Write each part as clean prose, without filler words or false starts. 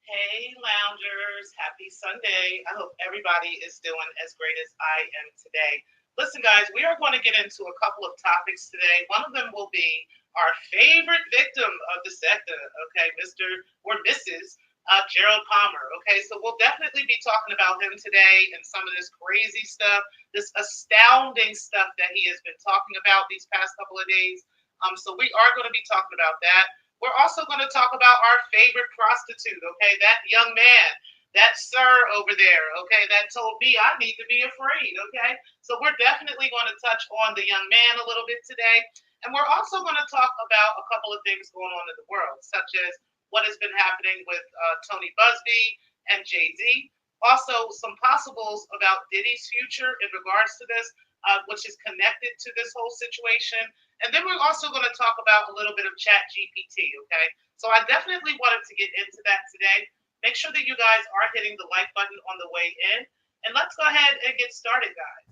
Hey, loungers. Happy Sunday. I hope everybody is doing as great as I am today. Listen, guys, we are going to get into a couple of topics today. One of them will be our favorite victim of the sector, okay, Mr. or Mrs. Gerald Palmer. Okay, so we'll definitely be talking about him today and some of this crazy stuff, this astounding stuff that he has been talking about these past couple of days. So we are going to be talking about that. We're also going to talk about our favorite prostitute, okay? That young man, that sir over there, okay, that told me I need to be afraid, okay? So we're definitely going to touch on the young man a little bit today. And we're also going to talk about a couple of things going on in the world, such as what has been happening with Tony Busby and Jay-Z. Also, some possibles about Diddy's future in regards to this, which is connected to this whole situation. And then we're also going to talk about a little bit of Chat GPT, okay? So I definitely wanted to get into that today. Make sure that you guys are hitting the like button on the way in. And let's go ahead and get started, guys.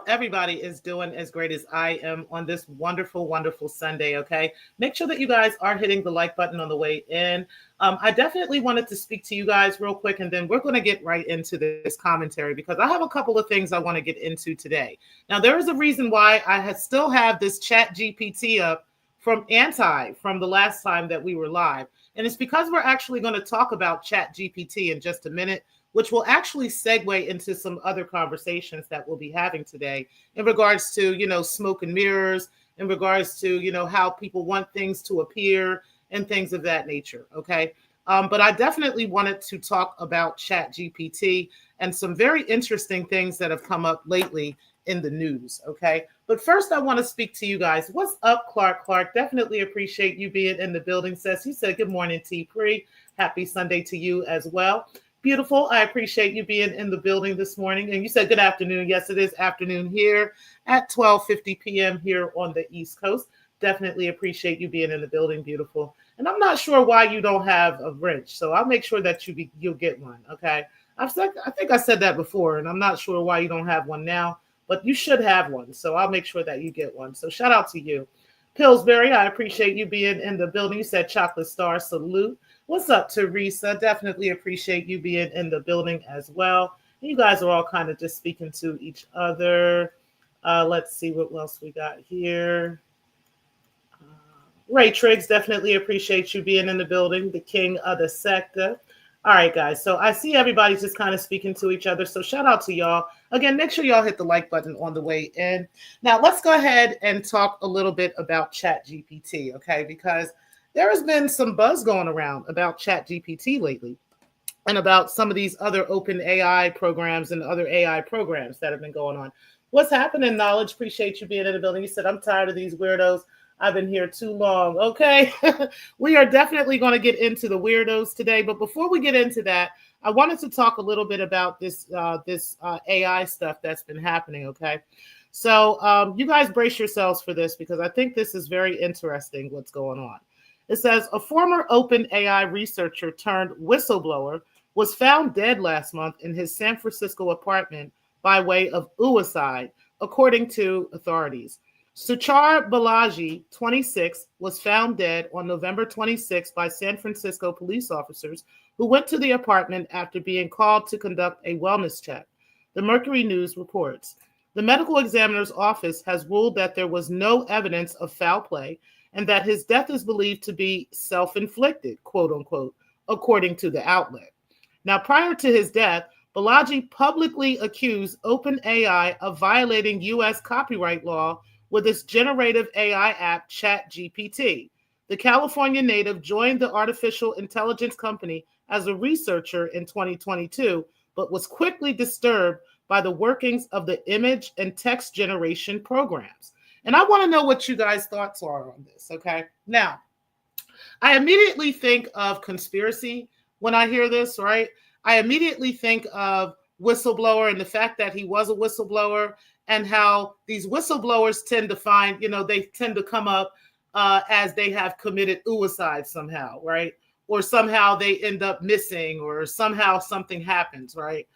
hope everybody is doing as great as I am on this wonderful, wonderful Sunday, okay? Make sure that you guys are hitting the like button on the way in. I definitely wanted to speak to you guys real quick, and then we're going to get right into this commentary because I have a couple of things I want to get into today. Now, there is a reason why I still have this chat GPT up from the last time that we were live. And it's because we're actually going to talk about chat GPT in just a minute, which will actually segue into some other conversations that we'll be having today in regards to, smoke and mirrors, in regards to, how people want things to appear and things of that nature. Okay. But I definitely wanted to talk about chat GPT and some very interesting things that have come up lately in the news. Okay. But first, I want to speak to you guys. What's up, Clark? Clark, definitely appreciate you being in the building. He said, good morning, T. Pre. Happy Sunday to you as well. Beautiful. I appreciate you being in the building this morning. And you said good afternoon. Yes, it is afternoon here at 12:50 p.m. here on the East Coast. Definitely appreciate you being in the building. Beautiful. And I'm not sure why you don't have a wrench, so I'll make sure that you'll get one. Okay. I think I said that before, and I'm not sure why you don't have one now, but you should have one. So I'll make sure that you get one. So shout out to you. Pillsbury, I appreciate you being in the building. You said Chocolate Star, salute. What's up, Teresa? Definitely appreciate you being in the building as well. You guys are all kind of just speaking to each other. Let's see what else we got here. Ray Triggs, definitely appreciate you being in the building. The king of the sector. All right, guys. So I see everybody's just kind of speaking to each other. So shout out to y'all. Again, make sure y'all hit the like button on the way in. Now, let's go ahead and talk a little bit about ChatGPT, okay? Because there has been some buzz going around about ChatGPT lately and about some of these other open AI programs and other AI programs that have been going on. What's happening, Knowledge? Appreciate you being in the building. You said, I'm tired of these weirdos. I've been here too long. Okay. We are definitely going to get into the weirdos today. But before we get into that, I wanted to talk a little bit about this AI stuff that's been happening. Okay. So you guys brace yourselves for this because I think this is very interesting what's going on. It says a former open AI researcher turned whistleblower was found dead last month in his San Francisco apartment by way of suicide, according to authorities. Suchar Balaji, 26, was found dead on November 26 by San Francisco police officers who went to the apartment after being called to conduct a wellness check. The Mercury News reports. The medical examiner's office has ruled that there was no evidence of foul play and that his death is believed to be self-inflicted, quote unquote, according to the outlet. Now, prior to his death, Balaji publicly accused OpenAI of violating U.S. copyright law with its generative AI app, ChatGPT. The California native joined the artificial intelligence company as a researcher in 2022, but was quickly disturbed by the workings of the image and text generation programs. And I want to know what you guys' thoughts are on this, okay? Now, I immediately think of conspiracy when I hear this, right? I immediately think of whistleblower and the fact that he was a whistleblower and how these whistleblowers tend to find, they tend to come up as they have committed suicide somehow, right? Or somehow they end up missing or somehow something happens, right?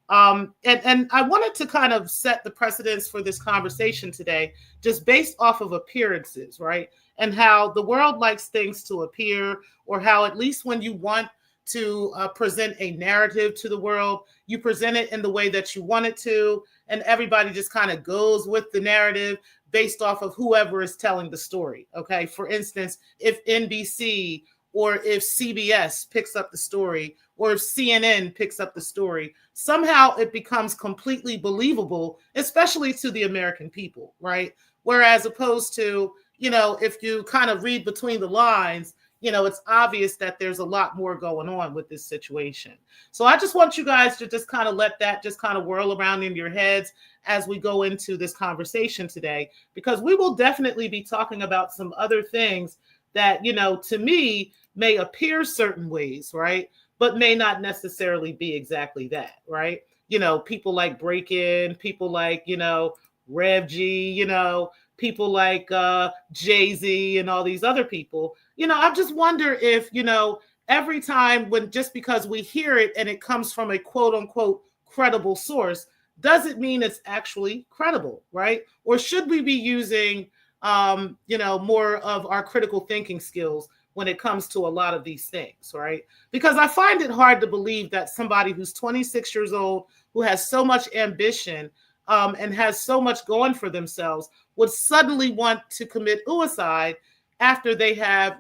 And I wanted to kind of set the precedence for this conversation today, just based off of appearances, right? And how the world likes things to appear, or how at least when you want to present a narrative to the world, you present it in the way that you want it to, and everybody just kind of goes with the narrative based off of whoever is telling the story, okay? For instance, if NBC or if CBS picks up the story, or if CNN picks up the story, somehow it becomes completely believable, especially to the American people, right? Whereas opposed to, if you kind of read between the lines, it's obvious that there's a lot more going on with this situation. So I just want you guys to just kind of let that just kind of whirl around in your heads as we go into this conversation today, because we will definitely be talking about some other things that, to me may appear certain ways, right? But may not necessarily be exactly that, right? People like Break-In, people like, Rev G, people like Jay-Z and all these other people. I just wonder if, every time just because we hear it and it comes from a quote unquote credible source, doesn't mean it's actually credible, right? Or should we be using, more of our critical thinking skills when it comes to a lot of these things, right? Because I find it hard to believe that somebody who's 26 years old, who has so much ambition, and has so much going for themselves, would suddenly want to commit suicide after they have,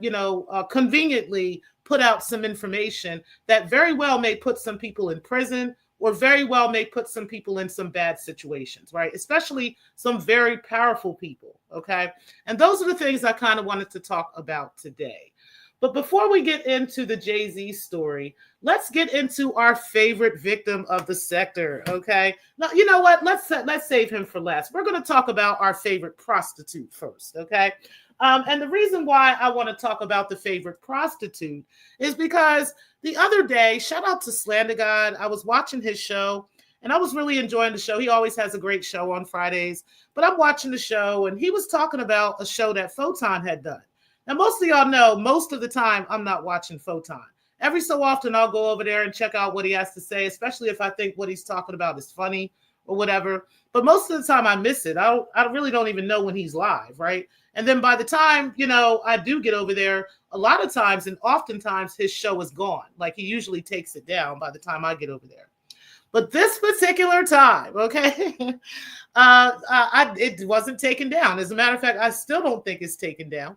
conveniently put out some information that very well may put some people in prison, or very well may put some people in some bad situations, right? Especially some very powerful people, okay? And those are the things I kind of wanted to talk about today. But before we get into the Jay-Z story, let's get into our favorite victim of the sector, okay? Now, you know what? Let's save him for last. We're going to talk about our favorite prostitute first, okay? And the reason why I want to talk about the favorite prostitute is because the other day, shout out to Slander God, I was watching his show, and I was really enjoying the show. He always has a great show on Fridays, but I'm watching the show, and he was talking about a show that Photon had done. Now, most of y'all know, most of the time, I'm not watching Photon. Every so often, I'll go over there and check out what he has to say, especially if I think what he's talking about is funny or whatever. But most of the time, I miss it. I really don't even know when he's live, right? And then by the time, I do get over there, a lot of times and oftentimes his show is gone. Like, he usually takes it down by the time I get over there. But this particular time, okay, it wasn't taken down. As a matter of fact, I still don't think it's taken down.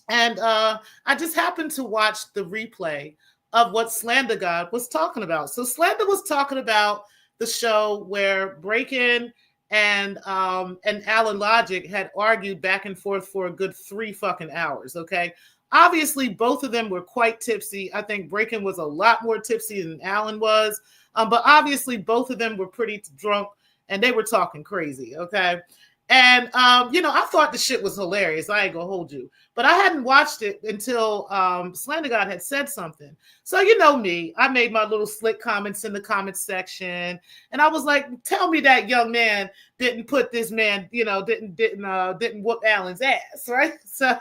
And I just happened to watch the replay of what Slander God was talking about. So Slander was talking about the show where Breakin' and Alan Logic had argued back and forth for a good 3 fucking hours, okay? Obviously, both of them were quite tipsy. I think Breakin' was a lot more tipsy than Alan was. But obviously, both of them were pretty drunk, and they were talking crazy, okay? And, I thought the shit was hilarious. I ain't gonna hold you. But I hadn't watched it until Slander God had said something. So you know me, I made my little slick comments in the comments section. And I was like, tell me that young man didn't put this man, didn't whoop Alan's ass, right? So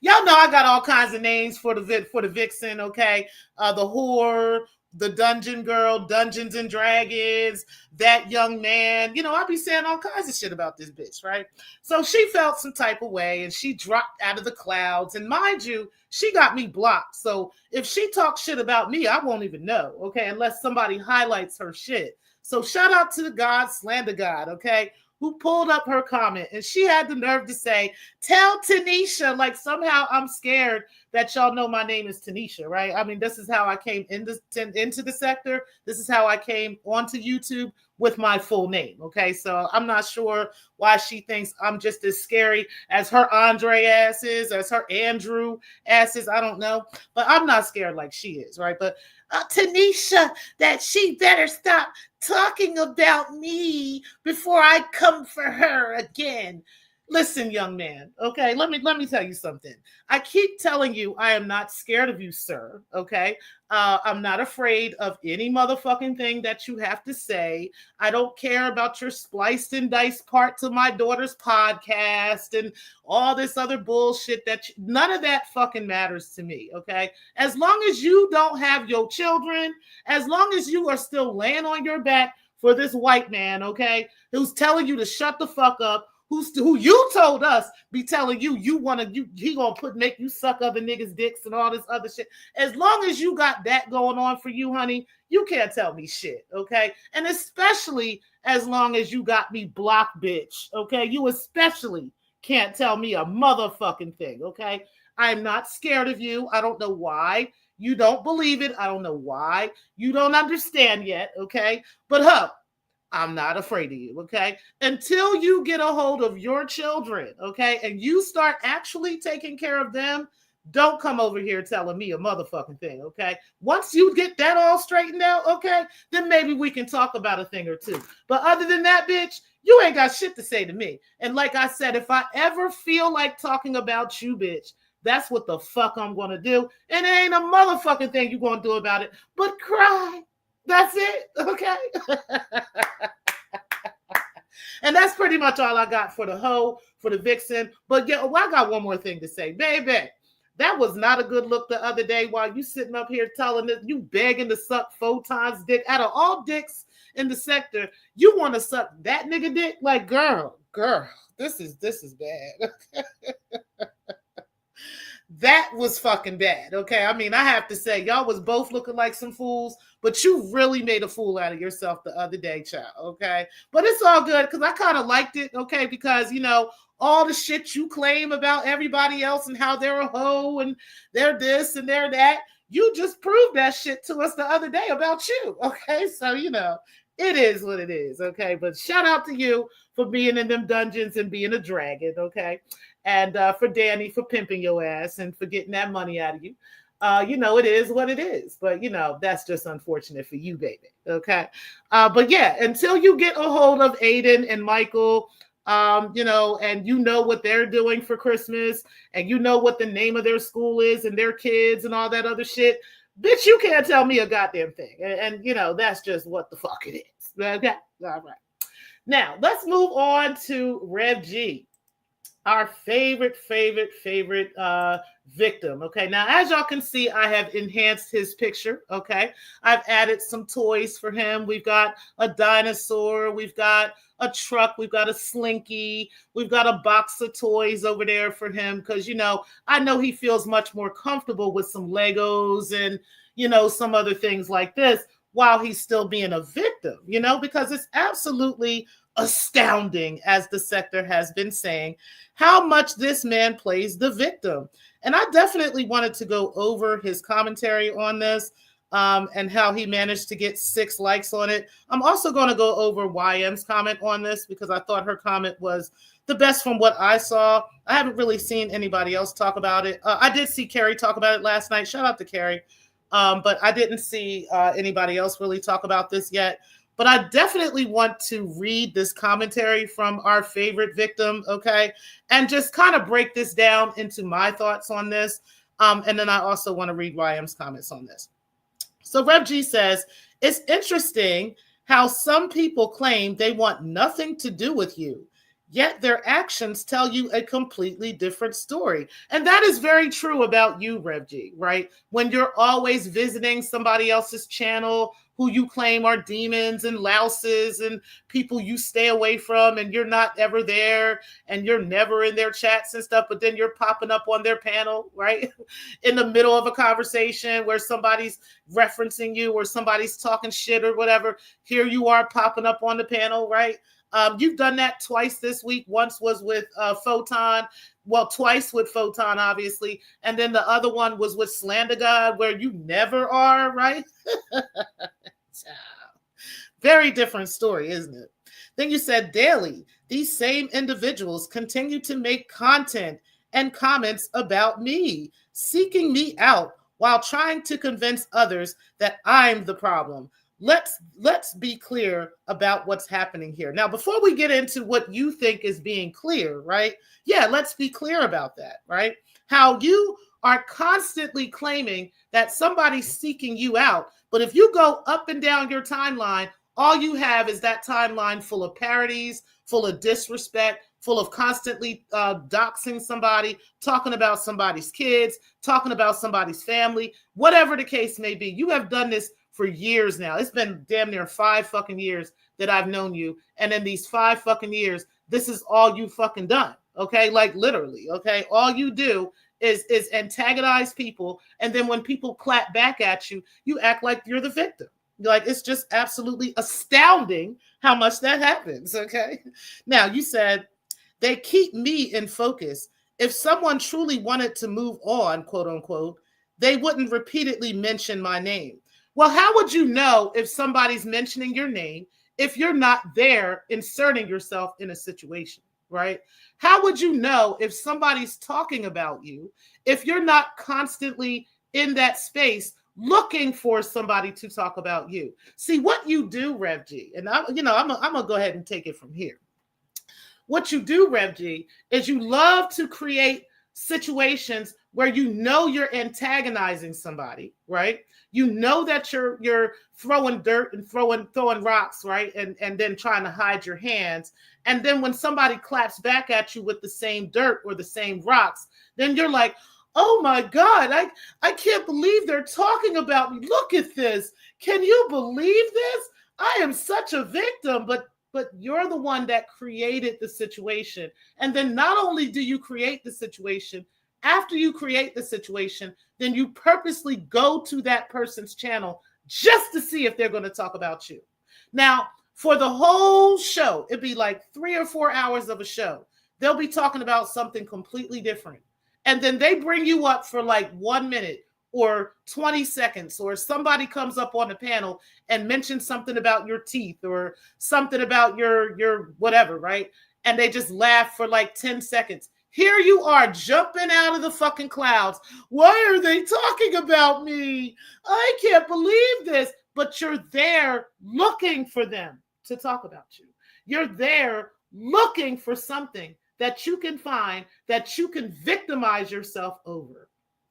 y'all know I got all kinds of names for the vixen, okay? The whore, the dungeon girl, Dungeons and Dragons, that young man. I be saying all kinds of shit about this bitch, right? So she felt some type of way and she dropped out of the clouds. And mind you, she got me blocked. So if she talks shit about me, I won't even know, okay? Unless somebody highlights her shit. So shout out to the God, Slander God, okay? Who pulled up her comment, and she had the nerve to say, tell Tanisha, like somehow I'm scared that y'all know my name is Tanisha, right? I mean, this is how I came into the sector. This is how I came onto YouTube with my full name, okay? So I'm not sure why she thinks I'm just as scary as her Andre ass is, as her Andrew ass is, I don't know. But I'm not scared like she is, right? But Tanisha, that she better stop talking about me before I come for her again. Listen, young man, okay, let me tell you something. I keep telling you I am not scared of you, sir, okay? I'm not afraid of any motherfucking thing that you have to say. I don't care about your spliced and diced part to my daughter's podcast and all this other bullshit none of that fucking matters to me, okay? As long as you don't have your children, as long as you are still laying on your back for this white man, okay, who's telling you to shut the fuck up, who you told us be telling you he gonna make you suck other niggas' dicks and all this other shit. As long as you got that going on for you, honey, you can't tell me shit, okay? And especially as long as you got me blocked, bitch, okay? You especially can't tell me a motherfucking thing, okay? I'm not scared of you. I don't know why you don't believe it. I don't know why you don't understand yet, okay? But I'm not afraid of you, okay? Until you get a hold of your children, okay, and you start actually taking care of them, don't come over here telling me a motherfucking thing, okay? Once you get that all straightened out, okay, then maybe we can talk about a thing or two. But other than that, bitch, you ain't got shit to say to me. And like I said, if I ever feel like talking about you, bitch, that's what the fuck I'm going to do. And there ain't a motherfucking thing you're going to do about it but cry. That's it, okay? And that's pretty much all I got for the hoe, for the vixen. But yeah, I got one more thing to say. Baby, That was not a good look the other day while you sitting up here telling this, you begging to suck Photon's dick. Out of all dicks in the sector, you want to suck that nigga dick? Like, girl, this is bad. That was fucking bad. Okay. I mean, I have to say, y'all was both looking like some fools, but you really made a fool out of yourself the other day, child. Okay. But it's all good because I kind of liked it. Okay. Because, you know, all the shit you claim about everybody else and how they're a hoe and they're this and they're that, you just proved that shit to us the other day about you. Okay. So, you know, it is what it is. Okay. But shout out to you for being in them dungeons and being a dragon. Okay. And for Danny for pimping your ass and for getting that money out of you. You know, it is what it is. But, you know, that's just unfortunate for you, baby. Okay. But yeah, until you get a hold of Aiden and Michael, you know, and you know what they're doing for Christmas and you know what the name of their school is and their kids and all that other shit, bitch, you can't tell me a goddamn thing. And you know, that's just what the fuck it is. Okay. All right. Now, let's move on to Rev G, our favorite victim. Okay, now as y'all can see, I have enhanced his picture. Okay, I've added some toys for him. We've got a dinosaur, we've got a truck, we've got a slinky, we've got a box of toys over there for him because, you know, I know he feels much more comfortable with some Legos and, you know, some other things like this while he's still being a victim, you know, because it's absolutely astounding, as the sector has been saying, how much this man plays the victim. And I definitely wanted to go over his commentary on this and how he managed to get 6 likes on it. I'm also going to go over YM's comment on this because I thought her comment was the best from what I saw. I haven't really seen anybody else talk about it. I did see Carrie talk about it last night. Shout out to Carrie. But I didn't see anybody else really talk about this yet. But I definitely want to read this commentary from our favorite victim, okay? And just kind of break this down into my thoughts on this. And then I also want to read YM's comments on this. So Rev G says, it's interesting how some people claim they want nothing to do with you, yet their actions tell you a completely different story. And that is very true about you, Rev G, right? When you're always visiting somebody else's channel who you claim are demons and louses and people you stay away from, and you're not ever there and you're never in their chats and stuff, but then you're popping up on their panel, right? In the middle of a conversation where somebody's referencing you or somebody's talking shit or whatever. Here you are popping up on the panel, right? You've done that twice this week. Once was with Photon. Well, twice with Photon, obviously. And then the other one was with Slander God, where you never are, right? Very different story, isn't it? Then you said, daily, these same individuals continue to make content and comments about me, seeking me out while trying to convince others that I'm the problem. Let's be clear about what's happening here. Now, before we get into what you think is being clear, right? Yeah, let's be clear about that, right? How you are constantly claiming that somebody's seeking you out. But if you go up and down your timeline, all you have is that timeline full of parodies, full of disrespect, full of constantly doxing somebody, talking about somebody's kids, talking about somebody's family, whatever the case may be. You have done this for years now. It's been damn near 5 fucking years that I've known you. And in these 5 fucking years, this is all you fucking done. Okay. Like literally. Okay. All you do is antagonize people. And then when people clap back at you, you act like you're the victim. Like, it's just absolutely astounding how much that happens. Okay. Now you said they keep me in focus. If someone truly wanted to move on, quote unquote, they wouldn't repeatedly mention my name. Well, how would you know if somebody's mentioning your name if you're not there inserting yourself in a situation, right? How would you know if somebody's talking about you if you're not constantly in that space looking for somebody to talk about you? See, what you do, Rev G, and I'm gonna go ahead and take it from here. What you do, Rev G, is you love to create situations where you know you're antagonizing somebody, right? You know that you're throwing dirt and throwing rocks, right? And then trying to hide your hands. And then when somebody claps back at you with the same dirt or the same rocks, then you're like, oh my God, I can't believe they're talking about me. Look at this. Can you believe this? I am such a victim, but you're the one that created the situation. And then not only do you create the situation, after you create the situation, then you purposely go to that person's channel just to see if they're going to talk about you. Now, for the whole show, it'd be like 3 or 4 hours of a show. They'll be talking about something completely different. And then they bring you up for like 1 minute or 20 seconds, or somebody comes up on the panel and mentions something about your teeth or something about your whatever, right? And they just laugh for like 10 seconds. Here you are jumping out of the fucking clouds. Why are they talking about me? I can't believe this. But you're there looking for them to talk about you. You're there looking for something that you can find, that you can victimize yourself over.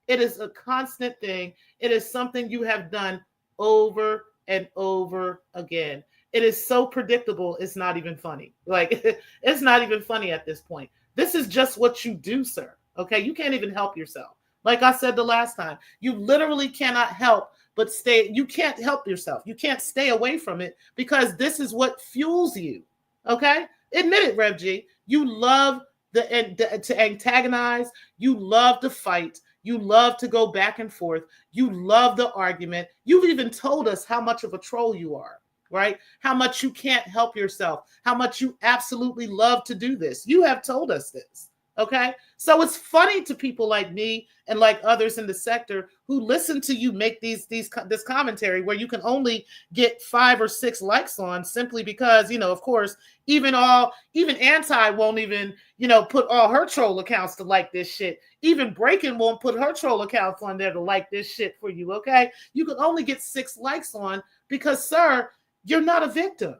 It is a constant thing. It is something you have done over and over again. It is so predictable, it's not even funny. Like, it's not even funny at this point. This is just what you do, sir. Okay, you can't even help yourself. Like I said the last time, you literally cannot help but stay. You can't help yourself. You can't stay away from it because this is what fuels you. Okay, admit it, Rev G. You love to antagonize. You love to fight. You love to go back and forth. You love the argument. You've even told us how much of a troll you are, right? How much you can't help yourself. How much you absolutely love to do this. You have told us this. Okay, so it's funny to people like me and like others in the sector who listen to you make this commentary where you can only get 5 or 6 likes on simply because, you know, of course, even Anti won't even, you know, put all her troll accounts to like this shit. Even Breaking won't put her troll accounts on there to like this shit for you. Okay, you can only get 6 likes on because, sir, you're not a victim.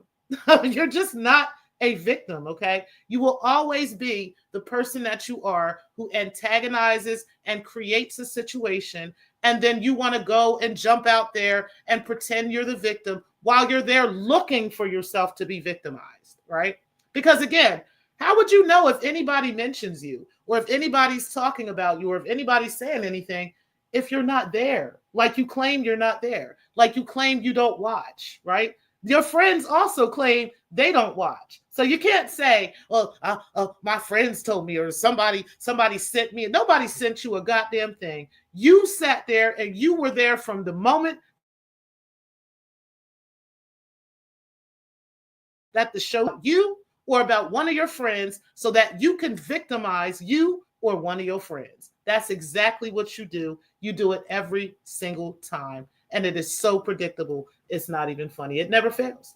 You're just not a victim, okay? You will always be the person that you are who antagonizes and creates a situation, and then you want to go and jump out there and pretend you're the victim while you're there looking for yourself to be victimized, right? Because again, how would you know if anybody mentions you or if anybody's talking about you or if anybody's saying anything if you're not there? Like you claim you're not there, like you claim you don't watch, right? Your friends also claim they don't watch. So you can't say, well, my friends told me or somebody sent me. Nobody sent you a goddamn thing. You sat there and you were there from the moment that the show you or about one of your friends so that you can victimize you or one of your friends. That's exactly what you do. You do it every single time. And it is so predictable. It's not even funny. It never fails.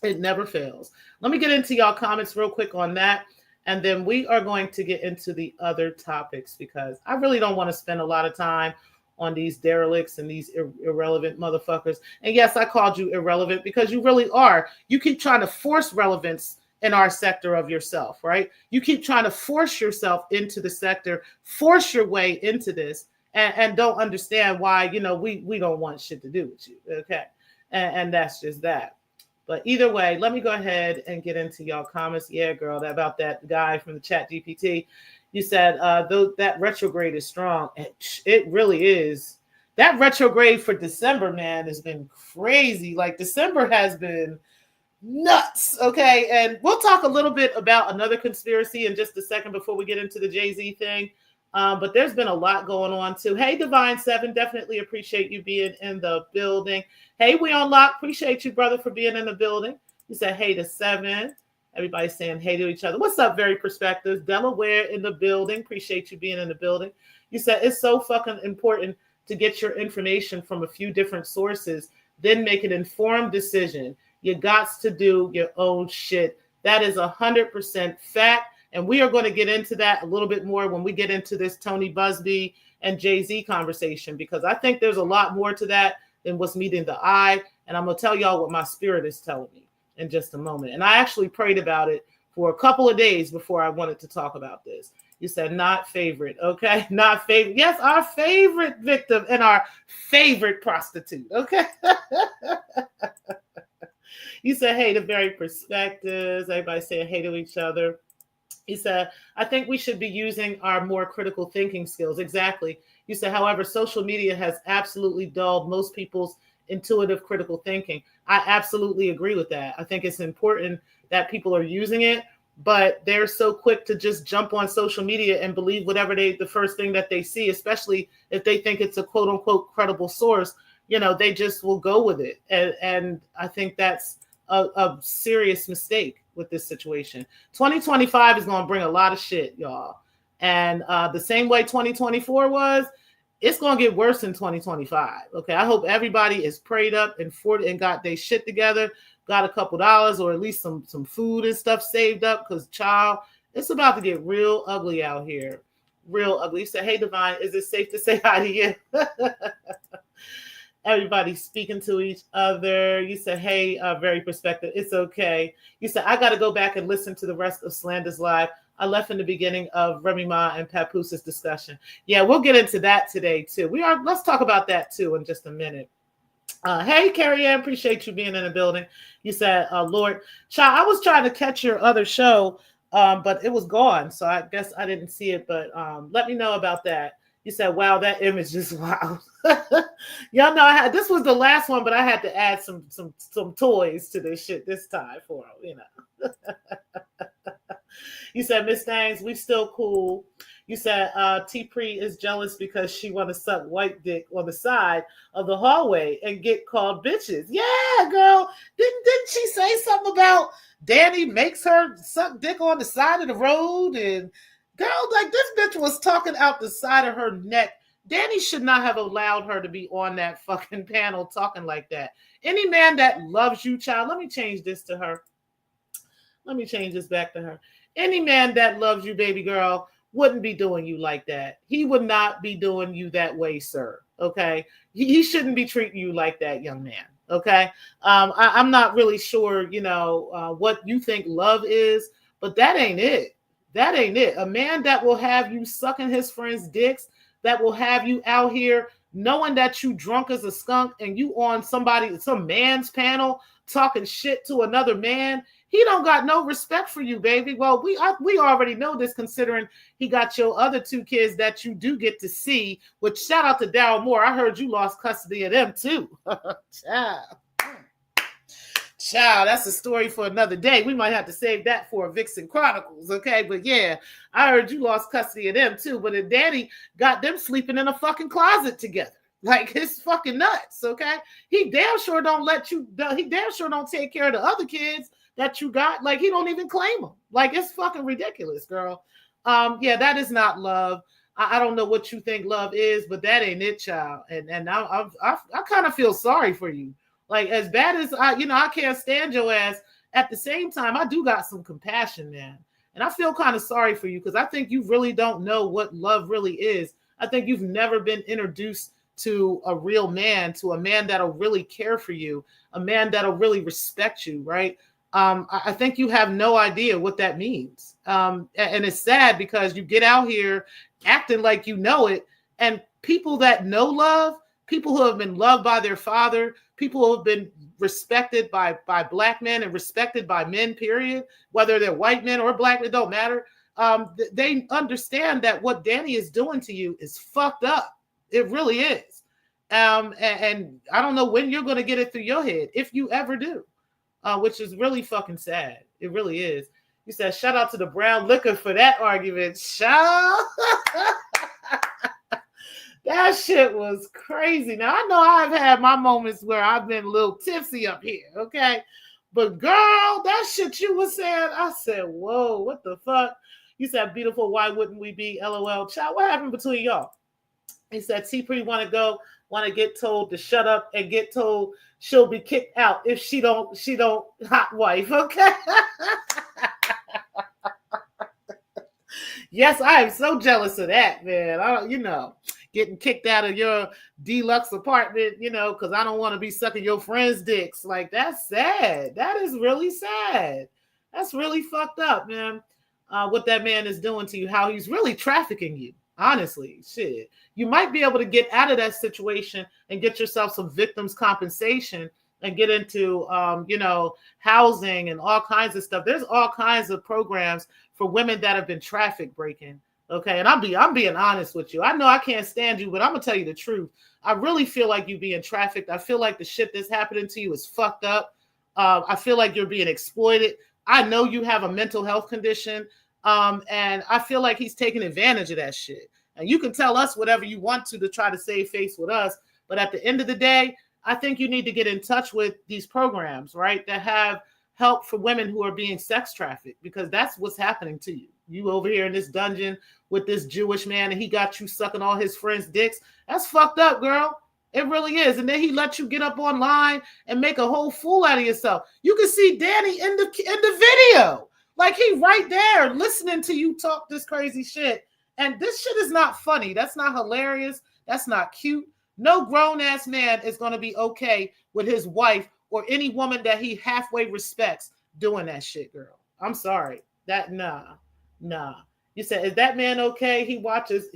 It never fails. Let me get into y'all comments real quick on that. And then we are going to get into the other topics because I really don't want to spend a lot of time on these derelicts and these irrelevant motherfuckers. And yes, I called you irrelevant because you really are. You keep trying to force relevance in our sector of yourself, right? You keep trying to force yourself into the sector, force your way into this, and don't understand why, you know, we don't want shit to do with you, okay? And that's just that. But either way, let me go ahead and get into y'all comments. Yeah, girl, about that guy from the chat GPT. You said, though that retrograde is strong. It really is. That retrograde for December, man, has been crazy. Like December has been nuts. Okay. And we'll talk a little bit about another conspiracy in just a second before we get into the Jay-Z thing. But there's been a lot going on too. Hey, Divine 7, definitely appreciate you being in the building. Hey, we on lock. Appreciate you, brother, for being in the building. You said hey to 7. Everybody's saying hey to each other. What's up, Very Perspectives? Delaware in the building. Appreciate you being in the building. You said it's so fucking important to get your information from a few different sources, then make an informed decision. You got to do your own shit. That is 100% fact. And we are going to get into that a little bit more when we get into this Tony Busby and Jay-Z conversation, because I think there's a lot more to that than what's meeting the eye. And I'm going to tell y'all what my spirit is telling me in just a moment. And I actually prayed about it for a couple of days before I wanted to talk about this. You said not favorite. Okay. Not favorite. Yes, our favorite victim and our favorite prostitute. Okay. You said hey to Very Perspectives. Everybody saying hey to each other. He said, I think we should be using our more critical thinking skills. Exactly. You said, however, social media has absolutely dulled most people's intuitive critical thinking. I absolutely agree with that. I think it's important that people are using it, but they're so quick to just jump on social media and believe whatever the first thing that they see, especially if they think it's a quote unquote credible source, they just will go with it. And I think that's a serious mistake with this situation. 2025 is going to bring a lot of shit, y'all. And the same way 2024 was, it's going to get worse in 2025. Okay. I hope everybody is prayed up and got their shit together, got a couple dollars or at least some food and stuff saved up, because, child, it's about to get real ugly out here. Real ugly. You said, hey, Divine, is it safe to say hi to you? Everybody speaking to each other. You said, hey, very perspective. It's okay. You said, I got to go back and listen to the rest of Slander's Live. I left in the beginning of Remy Ma and Papoose's discussion. Yeah, we'll get into that today, too. Let's talk about that, too, in just a minute. Hey, Carrie Ann, appreciate you being in the building. You said, Lord, child, I was trying to catch your other show, but it was gone. So I guess I didn't see it, but let me know about that. You said, wow, that image is wild. Y'all know this was the last one, but I had to add some toys to this shit this time for them, You said, Miss Thangs, we still cool. You said T-Pre is jealous because she want to suck white dick on the side of the hallway and get called bitches. Yeah, girl. Didn't she say something about Danny makes her suck dick on the side of the road? And girl, like, this bitch was talking out the side of her neck. Danny should not have allowed her to be on that fucking panel talking like that. Any man that loves you, child, let me change this to her. Let me change this back to her. Any man that loves you, baby girl, wouldn't be doing you like that. He would not be doing you that way, sir. Okay? He shouldn't be treating you like that, young man. Okay? I'm not really sure, what you think love is, but that ain't it. That ain't it. A man that will have you sucking his friends' dicks, that will have you out here knowing that you drunk as a skunk and you on some man's panel talking shit to another man, he don't got no respect for you, baby. Well, we already know this, considering he got your other two kids that you do get to see, which, shout out to Daryl Moore. I heard you lost custody of them too. Child, that's a story for another day. We might have to save that for Vixen Chronicles, okay? But yeah, I heard you lost custody of them too. But then Daddy got them sleeping in a fucking closet together. Like, it's fucking nuts, okay? He damn sure don't take care of the other kids that you got. Like, he don't even claim them. Like, it's fucking ridiculous, girl. Yeah, that is not love. I don't know what you think love is, but that ain't it, child. And I kind of feel sorry for you. Like, as bad as I can't stand your ass, at the same time, I do got some compassion, man. And I feel kind of sorry for you, because I think you really don't know what love really is. I think you've never been introduced to a real man, to a man that'll really care for you, a man that'll really respect you, right? I think you have no idea what that means. And it's sad, because you get out here acting like you know it, and people that know love, people who have been loved by their father, people who have been respected by black men and respected by men, period, whether they're white men or black men, don't matter. They understand that what Danny is doing to you is fucked up. It really is. And I don't know when you're going to get it through your head, if you ever do, which is really fucking sad. It really is. You said, shout out to the brown liquor for that argument. Shout. That shit was crazy. Now, I know I've had my moments where I've been a little tipsy up here, okay? But girl, that shit you was saying, I said, whoa, what the fuck? You said, beautiful, why wouldn't we be? LOL. Child, what happened between y'all? He said, T-Pre want to get told to shut up and get told she'll be kicked out if she don't hot wife, okay? Yes, I am so jealous of that, man. Getting kicked out of your deluxe apartment, because I don't want to be sucking your friends' dicks. Like, that's sad. That is really sad. That's really fucked up, man. What that man is doing to you, how he's really trafficking you. Honestly, shit. You might be able to get out of that situation and get yourself some victims' compensation and get into, housing and all kinds of stuff. There's all kinds of programs for women that have been traffic breaking. Okay. And I'm being honest with you. I know I can't stand you, but I'm going to tell you the truth. I really feel like you being trafficked. I feel like the shit that's happening to you is fucked up. I feel like you're being exploited. I know you have a mental health condition. And I feel like he's taking advantage of that shit. And you can tell us whatever you want to try to save face with us. But at the end of the day, I think you need to get in touch with these programs, right, that have help for women who are being sex trafficked, because that's what's happening to you. You over here in this dungeon with this Jewish man and he got you sucking all his friends' dicks. That's fucked up, girl. It really is. And then he let you get up online and make a whole fool out of yourself. You can see Danny in the video. Like, he right there listening to you talk this crazy shit. And this shit is not funny. That's not hilarious. That's not cute. No grown-ass man is going to be okay with his wife or any woman that he halfway respects doing that shit, girl. I'm sorry. Nah. You said, is that man okay? He watches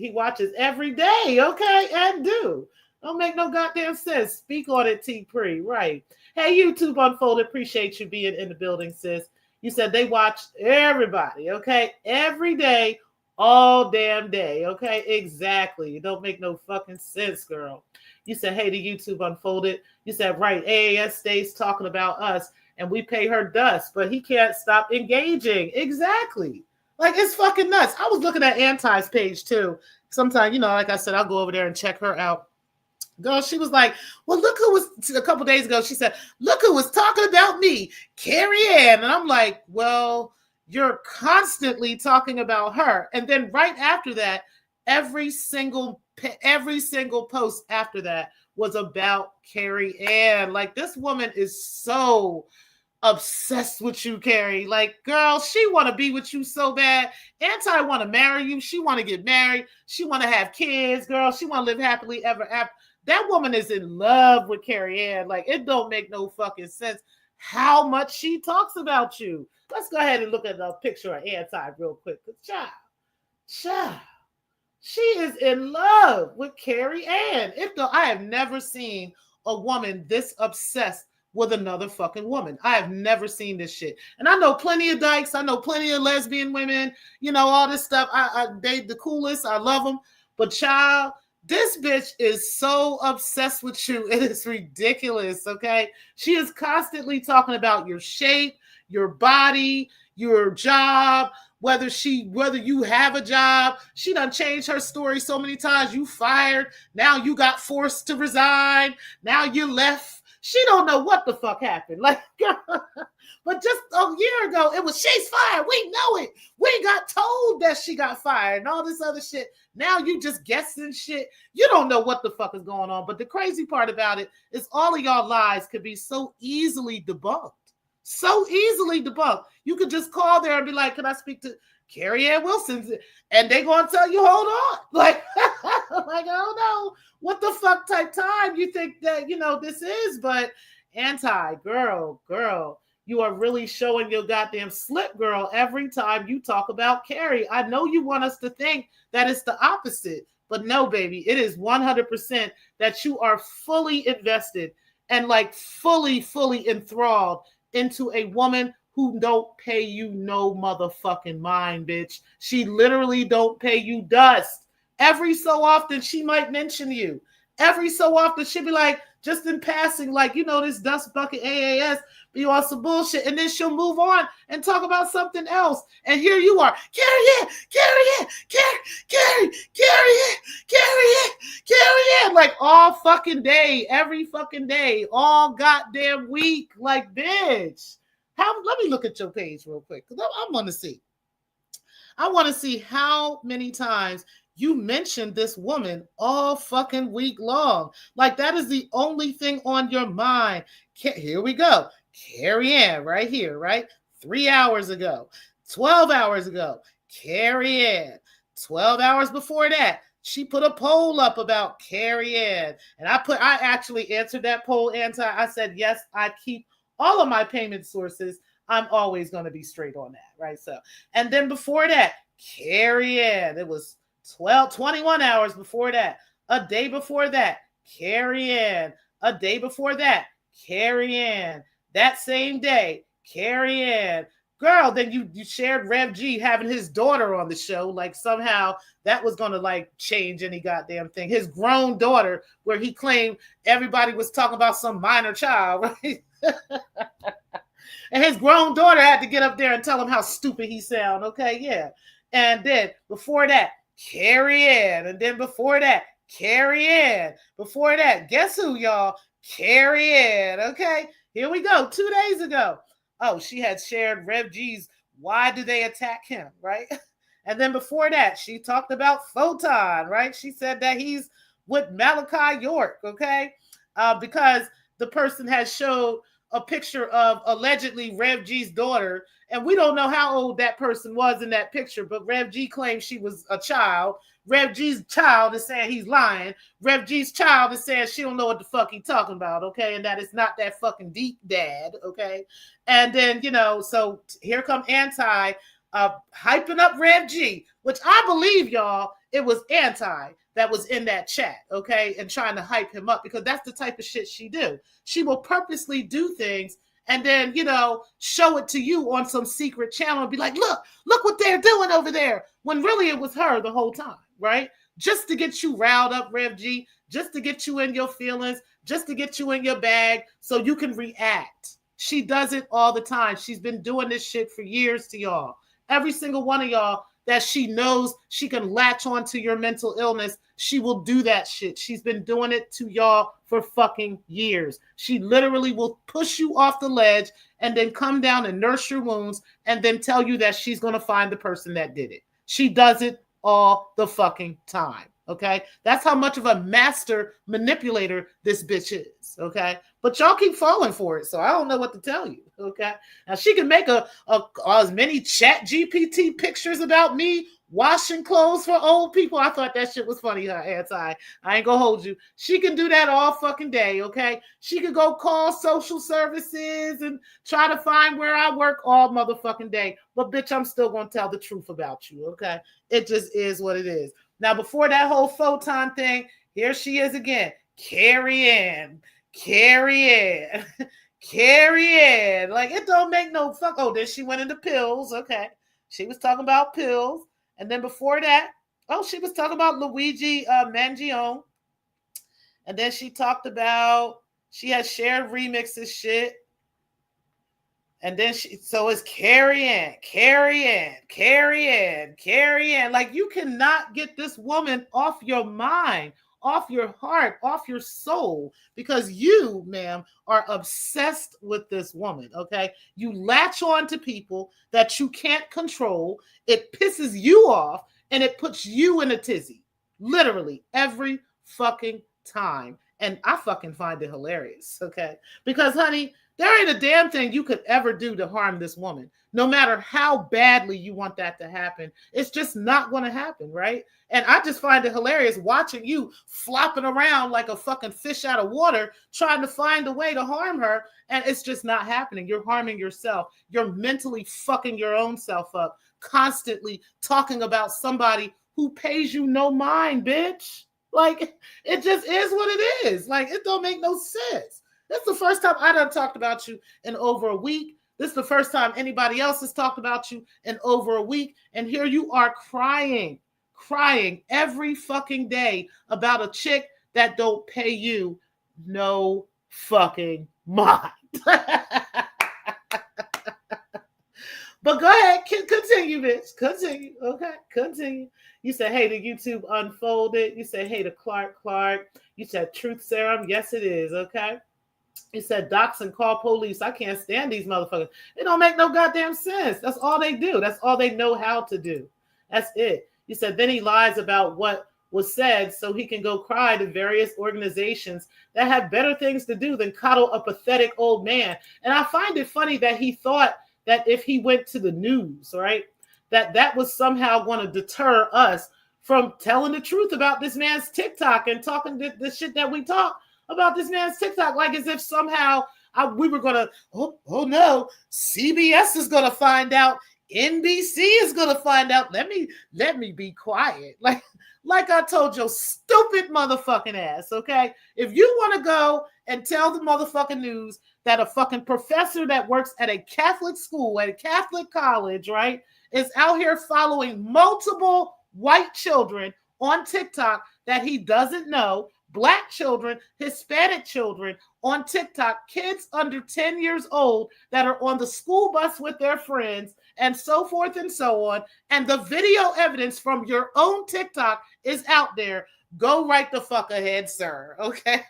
every day, okay? And don't make no goddamn sense. Speak on it, T-Pre. Right. Hey, YouTube Unfolded. Appreciate you being in the building, sis. You said they watch everybody, okay? Every day, all damn day, okay? Exactly. It don't make no fucking sense, girl. You said, hey, the YouTube Unfolded. You said, right, AAS stays talking about us, and we pay her dust, but he can't stop engaging. Exactly. Like, it's fucking nuts. I was looking at Anti's page, too. Sometimes, like I said, I'll go over there and check her out. Girl, she was like, well, look who was, a couple days ago, she said, look who was talking about me, Carrie Ann. And I'm like, well, you're constantly talking about her. And then right after that, every single post after that was about Carrie Ann. Like, this woman is so obsessed with you, Carrie. Like, girl, she want to be with you so bad. Anti want to marry you. She want to get married. She want to have kids, girl. She want to live happily ever after. That woman is in love with Carrie Ann. Like, it don't make no fucking sense how much she talks about you. Let's go ahead and look at the picture of Anti real quick. Child, she is in love with Carrie Ann. I have never seen a woman this obsessed with another fucking woman. I have never seen this shit. And I know plenty of dykes. I know plenty of lesbian women. All this stuff. They the coolest. I love them. But child, this bitch is so obsessed with you. It is ridiculous, okay? She is constantly talking about your shape, your body, your job, whether you have a job. She done changed her story so many times. You fired. Now you got forced to resign. Now you left. She don't know what the fuck happened. Like, but just a year ago, it was, she's fired. We know it. We got told that she got fired and all this other shit. Now you just guessing shit. You don't know what the fuck is going on. But the crazy part about it is all of y'all lies could be so easily debunked. So easily debunked. You could just call there and be like, can I speak to Carrie Ann Wilson? And they going to tell you, hold on. Like, I don't know what the fuck type time you think that, this is. But Anti, girl, you are really showing your goddamn slip, girl, every time you talk about Carrie. I know you want us to think that it's the opposite, but no, baby, it is 100% that you are fully invested and like fully enthralled into a woman who don't pay you no motherfucking mind, bitch. She literally don't pay you dust. Every so often, she might mention you. Every so often, she'll be like, just in passing, like, this dust bucket AAS be on some bullshit. And then she'll move on and talk about something else. And here you are, Carrie Ann, like all fucking day, every fucking day, all goddamn week. Like, bitch. Let me look at your page real quick, because I want to see. I want to see how many times you mentioned this woman all fucking week long. Like, that is the only thing on your mind. Here we go. Carrie Ann right here, right? 3 hours ago, 12 hours ago, Carrie Ann. 12 hours before that, she put a poll up about Carrie Ann. And I actually answered that poll, Anti. I said, yes, I keep all of my payment sources. I'm always going to be straight on that, right? So, and then before that, Carrie Ann. It was 21 hours before that. A day before that, Carrie Ann. A day before that, Carrie Ann. That same day, Carrie Ann. Girl, then you shared Rev G having his daughter on the show. Like somehow that was gonna like change any goddamn thing. His grown daughter, where he claimed everybody was talking about some minor child, right? And his grown daughter had to get up there and tell him how stupid he sound. Okay, yeah. And then before that, Carrie Ann. And then before that, Carrie Ann. Before that, guess who, y'all? Carrie Ann. Okay, here we go. 2 days ago. Oh, she had shared Rev G's Why Do They Attack Him, right? And then before that, she talked about Photon, right? She said that he's with Malachi York, okay? Because the person has showed a picture of allegedly Rev G's daughter, and we don't know how old that person was in that picture, but Rev G claims she was a child. Rev G's child is saying he's lying. Rev G's child is saying she don't know what the fuck he's talking about, okay? And that it's not that fucking deep, dad, okay? And then, so here come Anti hyping up Rev G, which I believe, y'all, it was Anti that was in that chat, okay, and trying to hype him up, because that's the type of shit she do. She will purposely do things and then, show it to you on some secret channel and be like, look what they're doing over there, when really it was her the whole time, right? Just to get you riled up, Rev G, just to get you in your feelings, just to get you in your bag so you can react. She does it all the time. She's been doing this shit for years to y'all. Every single one of y'all that she knows she can latch on to your mental illness, she will do that shit. She's been doing it to y'all for fucking years. She literally will push you off the ledge and then come down and nurse your wounds and then tell you that she's going to find the person that did it. She does it all the fucking time. Okay, that's how much of a master manipulator this bitch is. Okay, but y'all keep falling for it, so I don't know what to tell you. Okay, now she can make as many Chat GPT pictures about me washing clothes for old people. I thought that shit was funny, her Anti. I ain't gonna hold you. She can do that all fucking day. Okay, she could go call social services and try to find where I work all motherfucking day. But bitch, I'm still gonna tell the truth about you. Okay, it just is what it is. Now, before that whole Photon thing, here she is again. Carrie Ann. Carrie Ann. Carrie Ann. Like, it don't make no fuck. Oh, then she went into pills. Okay. She was talking about pills. And then before that, she was talking about Luigi Mangione. And then she talked about, she had shared remixes shit. And then so it's Carrie Ann, Carrie Ann, Carrie Ann, Carrie Ann. Like, you cannot get this woman off your mind, off your heart, off your soul, because you, ma'am, are obsessed with this woman, okay? You latch on to people that you can't control. It pisses you off, and it puts you in a tizzy, literally every fucking time. And I fucking find it hilarious, okay? Because, honey, there ain't a damn thing you could ever do to harm this woman. No matter how badly you want that to happen, it's just not going to happen, right? And I just find it hilarious watching you flopping around like a fucking fish out of water, trying to find a way to harm her, and it's just not happening. You're harming yourself. You're mentally fucking your own self up, constantly talking about somebody who pays you no mind, bitch. Like, it just is what it is. Like, it don't make no sense. This is the first time I done talked about you in over a week. This is the first time anybody else has talked about you in over a week. And here you are crying every fucking day about a chick that don't pay you no fucking mind. But go ahead, continue, bitch. Continue, okay? Continue. You said, hey, the YouTube unfolded. You said, hey, to Clark. You said, truth serum. Yes, it is, okay? You said, docs and call police. I can't stand these motherfuckers. It don't make no goddamn sense. That's all they do. That's all they know how to do. That's it. You said, then he lies about what was said so he can go cry to various organizations that have better things to do than coddle a pathetic old man. And I find it funny that he thought that if he went to the news, right, that was somehow going to deter us from telling the truth about this man's TikTok and talking the shit that we talk about this man's TikTok, like as if somehow we were going to, oh no, CBS is going to find out NBC is gonna find out. Let me be quiet. Like I told your stupid motherfucking ass, okay? If you want to go and tell the motherfucking news that a fucking professor that works at a Catholic school, at a Catholic college, right, is out here following multiple white children on TikTok that he doesn't know, Black children, Hispanic children on TikTok, kids under 10 years old that are on the school bus with their friends, and so forth and so on. And the video evidence from your own TikTok is out there. Go right the fuck ahead, sir. Okay.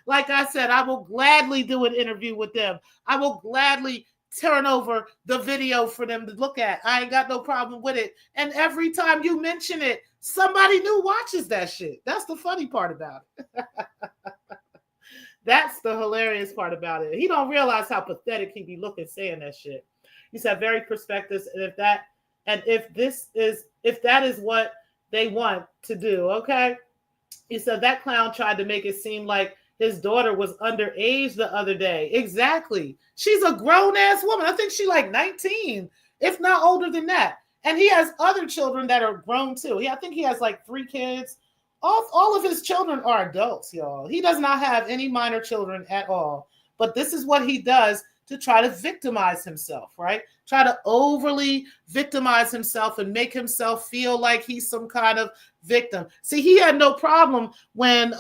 Like I said, I will gladly do an interview with them. I will gladly turn over the video for them to look at. I ain't got no problem with it. And every time you mention it, somebody new watches that shit. That's the funny part about it. That's the hilarious part about it. He don't realize how pathetic he be looking saying that shit. He said very perspectives, and if that is what they want to do, okay? He said that clown tried to make it seem like his daughter was underage the other day. Exactly. She's a grown-ass woman. I think she's like 19, if not older than that. And he has other children that are grown too. I think he has like 3 kids. All of his children are adults, y'all. He does not have any minor children at all. But this is what he does to try to victimize himself, right? Try to overly victimize himself and make himself feel like he's some kind of victim. See, he had no problem when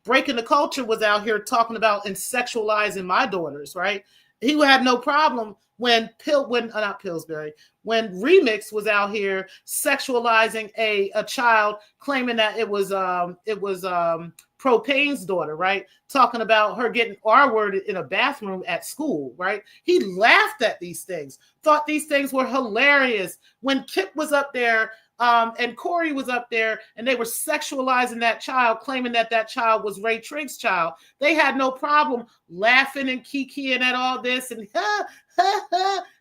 Breaking the Culture was out here talking about and sexualizing my daughters, right? He had no problem when Remix was out here sexualizing a child, claiming that it was Propane's daughter, right? Talking about her getting R-worded in a bathroom at school, right? He laughed at these things, thought these things were hilarious. When Kip was up there and Corey was up there and they were sexualizing that child, claiming that child was Ray Trigg's child, they had no problem laughing and kikiing at all this and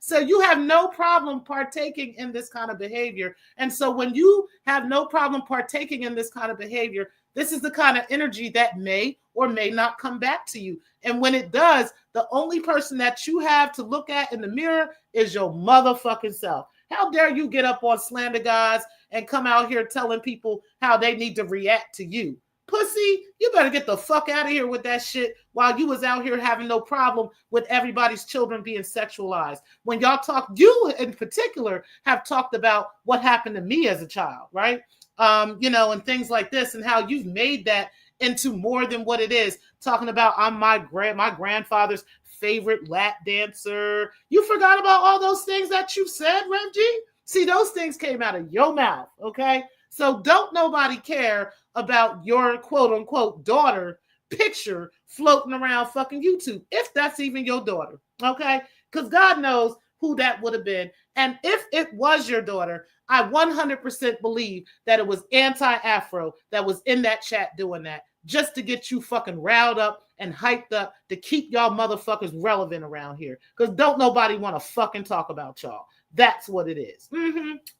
so you have no problem partaking in this kind of behavior. And so when you have no problem partaking in this kind of behavior, this is the kind of energy that may or may not come back to you. And when it does, the only person that you have to look at in the mirror is your motherfucking self. How dare you get up on Slander Guys and come out here telling people how they need to react to you? Pussy, you better get the fuck out of here with that shit while you was out here having no problem with everybody's children being sexualized. When y'all talk, you in particular have talked about what happened to me as a child, right? And things like this and how you've made that into more than what it is. Talking about I'm my grandfather's favorite lap dancer. You forgot about all those things that you said, Reggie? See, those things came out of your mouth, okay? So don't nobody care about your quote unquote daughter picture floating around fucking YouTube, if that's even your daughter, okay? Because God knows who that would have been. And if it was your daughter, I 100% believe that it was anti-Afro that was in that chat doing that just to get you fucking riled up and hyped up to keep y'all motherfuckers relevant around here. Because don't nobody want to fucking talk about y'all. That's what it is.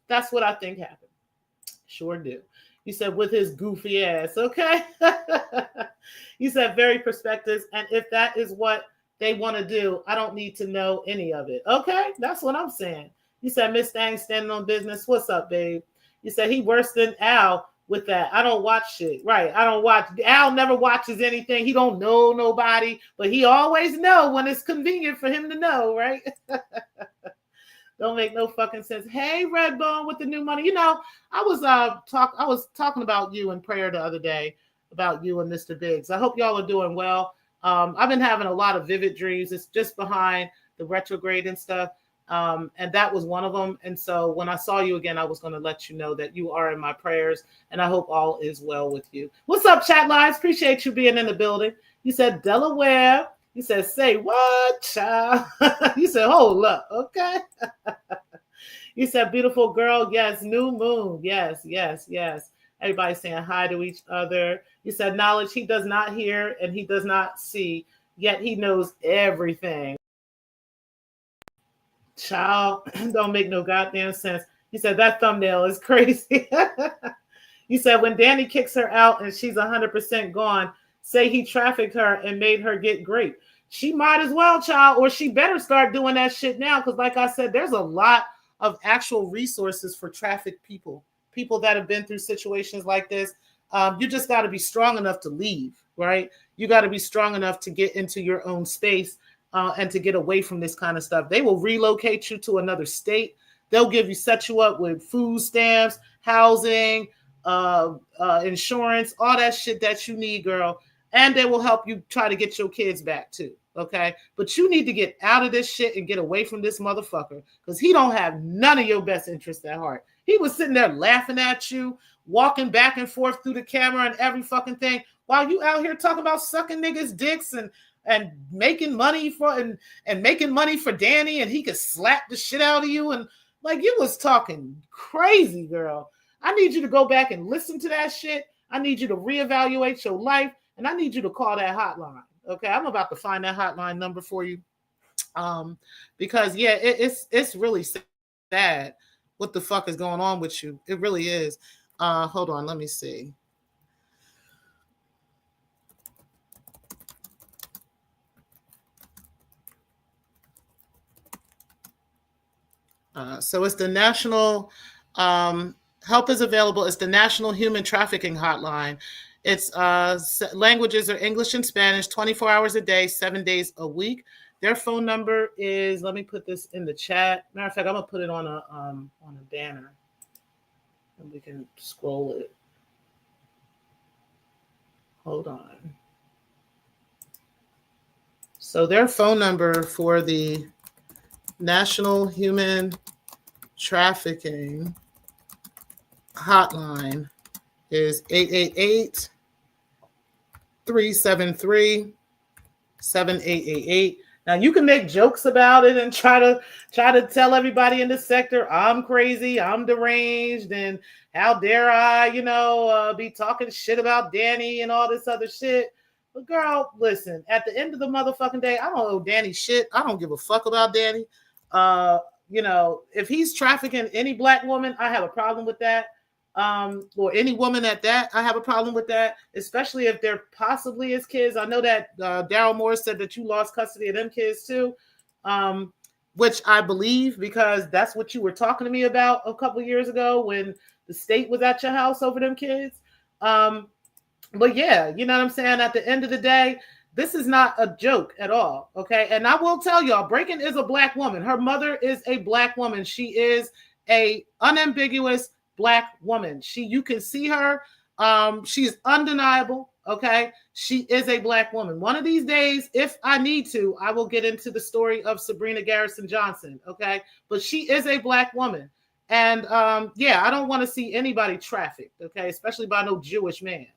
That's what I think happened. Sure do. You said with his goofy ass, okay? You said very perspectives. And if that is what they want to do, I don't need to know any of it. Okay? That's what I'm saying. You said Miss Thang standing on business. What's up, babe? You said he worse than Al with that. I don't watch shit. Right. I don't watch. Al never watches anything. He don't know nobody, but he always know when it's convenient for him to know, right? Don't make no fucking sense. Hey, Redbone with the new money. I was talking about you in prayer the other day, about you and Mr. Biggs. I hope y'all are doing well. I've been having a lot of vivid dreams. It's just behind the retrograde and stuff. And that was one of them. And so when I saw you again, I was going to let you know that you are in my prayers and I hope all is well with you. What's up, chat lines? Appreciate you being in the building. You said Delaware. You said, say what, child? You said, hold up. Okay. You said, beautiful girl. Yes. New moon. Yes, yes, yes. Everybody saying hi to each other. You said knowledge. He does not hear and he does not see, yet he knows everything. Child, don't make no goddamn sense. You said that thumbnail is crazy. You said when Danny kicks her out and she's 100% gone, say he trafficked her and made her get great. she might as well, child, or she better start doing that shit now. Because, like I said, there's a lot of actual resources for trafficked people that have been through situations like this. You just got to be strong enough to leave, right? You got to be strong enough to get into your own space and to get away from this kind of stuff. They will relocate you to another state. They'll set you up with food stamps, housing, insurance, all that shit that you need, girl. And they will help you try to get your kids back too. Okay. But you need to get out of this shit and get away from this motherfucker because he don't have none of your best interests at heart. He was sitting there laughing at you, walking back and forth through the camera and every fucking thing while you out here talking about sucking niggas' dicks and making money and making money for Danny, and he could slap the shit out of you. And like, you was talking crazy, girl. I need you to go back and listen to that shit. I need you to reevaluate your life, and I need you to call that hotline. Okay, I'm about to find that hotline number for you. Because yeah, it's really sad what the fuck is going on with you. It really is. Hold on, let me see. So it's the National Help is available. It's the National Human Trafficking Hotline. Its languages are English and Spanish, 24 hours a day, 7 days a week. Their phone number is, let me put this in the chat. Matter of fact, I'm gonna put it on a banner, and we can scroll it. Hold on. So their phone number for the National Human Trafficking Hotline is 888-373-7888. Now you can make jokes about it and try to tell everybody in the sector I'm crazy, I'm deranged, and how dare I, be talking shit about Danny and all this other shit. But girl, listen, at the end of the motherfucking day, I don't owe Danny shit. I don't give a fuck about Danny. If he's trafficking any black woman, I have a problem with that. Or any woman at that, I have a problem with that, especially if they're possibly his kids. I know that Daryl Moore said that you lost custody of them kids too, which I believe because that's what you were talking to me about a couple of years ago when the state was at your house over them kids. But yeah, you know what I'm saying? At the end of the day, this is not a joke at all, okay? And I will tell y'all, Breaking is a black woman. Her mother is a black woman. She is a unambiguous black woman. You can see her. She is undeniable, okay? She is a black woman. One of these days, if I need to, I will get into the story of Sabrina Garrison Johnson, okay? But she is a black woman. And yeah, I don't want to see anybody trafficked, okay? Especially by no Jewish man.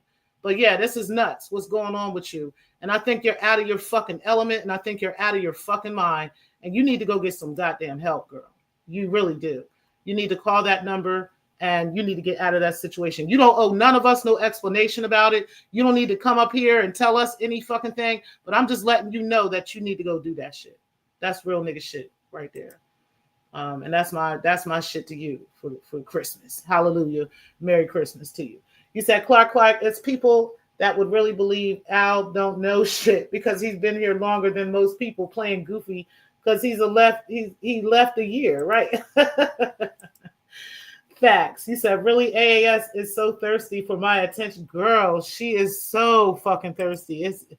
But yeah, this is nuts. What's going on with you? And I think you're out of your fucking element, and I think you're out of your fucking mind, and you need to go get some goddamn help, girl. You really do. You need to call that number, and you need to get out of that situation. You don't owe none of us no explanation about it. You don't need to come up here and tell us any fucking thing, but I'm just letting you know that you need to go do that shit. That's real nigga shit right there. And that's my shit to you for Christmas. Hallelujah. Merry Christmas to you. You said, Clark, it's people that would really believe Al don't know shit because he's been here longer than most people playing goofy because he left a year, right? Facts. You said, really, AAS is so thirsty for my attention. Girl, she is so fucking thirsty. It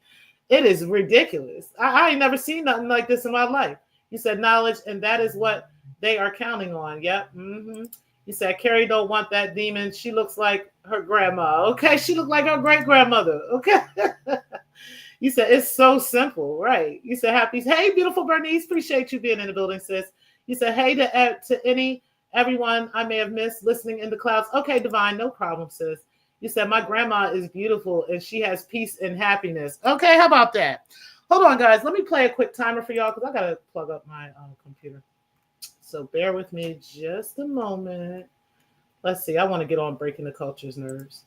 is ridiculous. I ain't never seen nothing like this in my life. You said knowledge, and that is what they are counting on. Yep. Mm-hmm. You said, Carrie don't want that demon. She looks like her grandma. Okay, she looked like her great-grandmother. Okay. You said, it's so simple, right? You said, hey, beautiful Bernice. Appreciate you being in the building, sis. You said, hey to everyone I may have missed listening in the clouds. Okay, Divine, no problem, sis. You said, my grandma is beautiful, and she has peace and happiness. Okay, how about that? Hold on, guys. Let me play a quick timer for y'all because I got to plug up my computer. So bear with me just a moment. Let's see. I want to get on Breaking the Culture's nerves.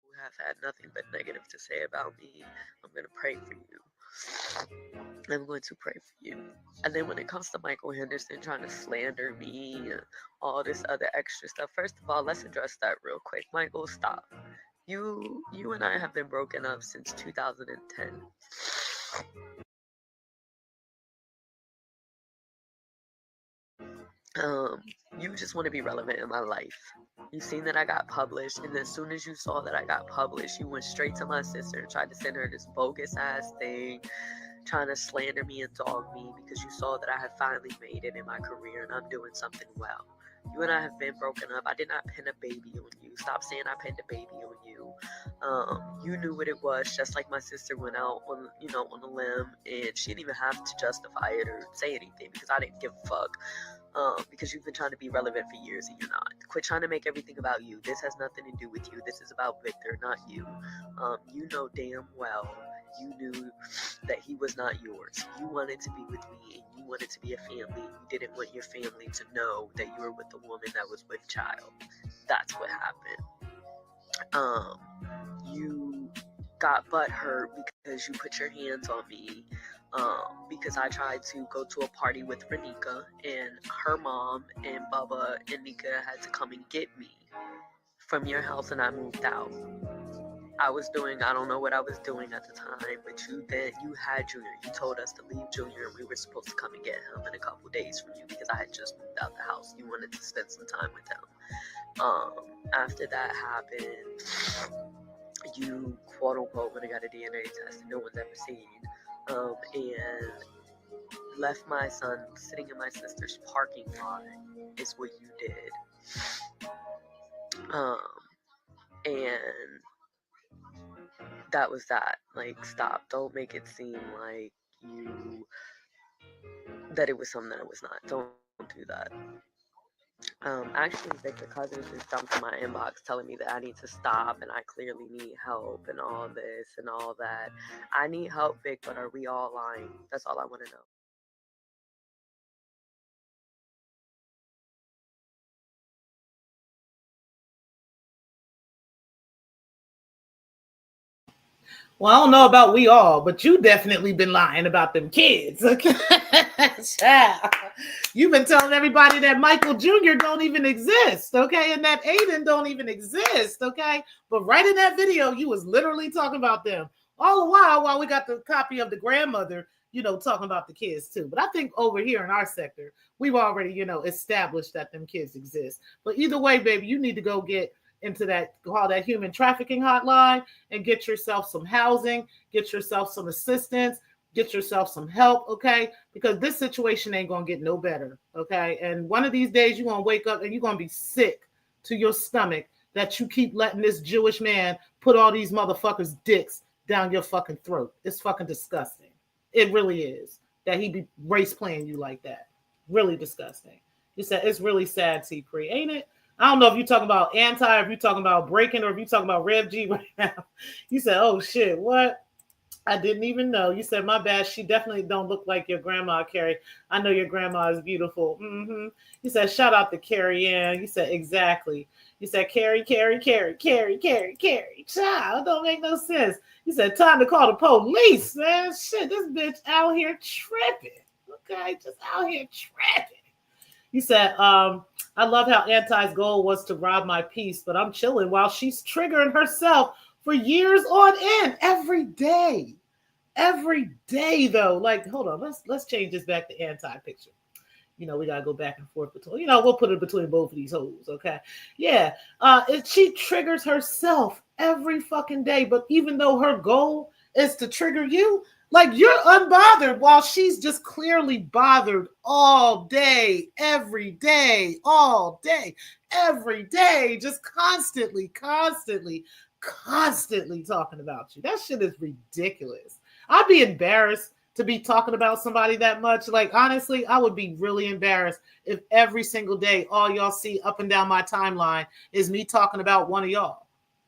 Who have had nothing but negative to say about me, I'm going to pray for you. I'm going to pray for you. And then when it comes to Michael Henderson trying to slander me and all this other extra stuff, first of all, let's address that real quick. Michael, stop. You and I have been broken up since 2010. You just want to be relevant in my life. You seen that I got published, and as soon as you saw that I got published, you went straight to my sister and tried to send her this bogus ass thing, trying to slander me and dog me because you saw that I had finally made it in my career and I'm doing something well. You and I have been broken up. I did not pin a baby on you. Stop saying I pinned a baby on you. You knew what it was, just like my sister went out on a limb, and she didn't even have to justify it or say anything because I didn't give a fuck. Because you've been trying to be relevant for years and you're not. Quit trying to make everything about you. This has nothing to do with you. This is about Victor, not you. You know damn well you knew that he was not yours. You wanted to be with me and you wanted to be a family. You didn't want your family to know that you were with a woman that was with child. That's what happened. You got butthurt because you put your hands on me. Because I tried to go to a party with Renika, and her mom and Bubba and Nika had to come and get me from your house, and I moved out. I don't know what I was doing at the time, but you had Junior. You told us to leave Junior, and we were supposed to come and get him in a couple days from you because I had just moved out the house. You wanted to spend some time with him. After that happened, you quote unquote would have got a DNA test that no one's ever seen. And left my son sitting in my sister's parking lot is what you did. And that was that. Like, stop. Don't make it seem like that it was something that it was not. Don't do that. Actually, Victor Cousins just jumped in my inbox telling me that I need to stop and I clearly need help and all this and all that. I need help, Vic, but are we all lying? That's all I want to know. Well, I don't know about we all, but you definitely been lying about them kids. Okay. You've been telling everybody that Michael Jr. don't even exist, okay, and that Aiden don't even exist, okay. But right in that video, you was literally talking about them all the while we got the copy of the grandmother, talking about the kids too. But I think over here in our sector, we've already, established that them kids exist. But either way, baby, you need to go get into call that human trafficking hotline and get yourself some housing, get yourself some assistance, get yourself some help, okay? Because this situation ain't gonna get no better, okay? And one of these days you're gonna wake up and you're gonna be sick to your stomach that you keep letting this Jewish man put all these motherfuckers' dicks down your fucking throat. It's fucking disgusting. It really is that he be race playing you like that. Really disgusting. You said it's really sad, T-Cree, ain't it? I don't know if you're talking about anti, or if you're talking about breaking, or if you're talking about Rev G right now. You said, oh shit, what? I didn't even know. You said, my bad. She definitely don't look like your grandma, Carrie. I know your grandma is beautiful. Mm-hmm. You said, shout out to Carrie Ann. You said, exactly. You said, Carrie. Child, don't make no sense. You said, time to call the police, man. Shit, this bitch out here tripping. Okay, just out here tripping. You said, I love how Anti's goal was to rob my peace, but I'm chilling while she's triggering herself for years on end, every day. Every day, though. Like, hold on, let's change this back to Anti picture. We gotta go back and forth between. We'll put it between both of these hoes, okay? Yeah, she triggers herself every fucking day, but even though her goal is to trigger you, like, you're unbothered while she's just clearly bothered all day, every day, all day, every day, just constantly talking about you. That shit is ridiculous. I'd be embarrassed to be talking about somebody that much. Like, honestly, I would be really embarrassed if every single day all y'all see up and down my timeline is me talking about one of y'all.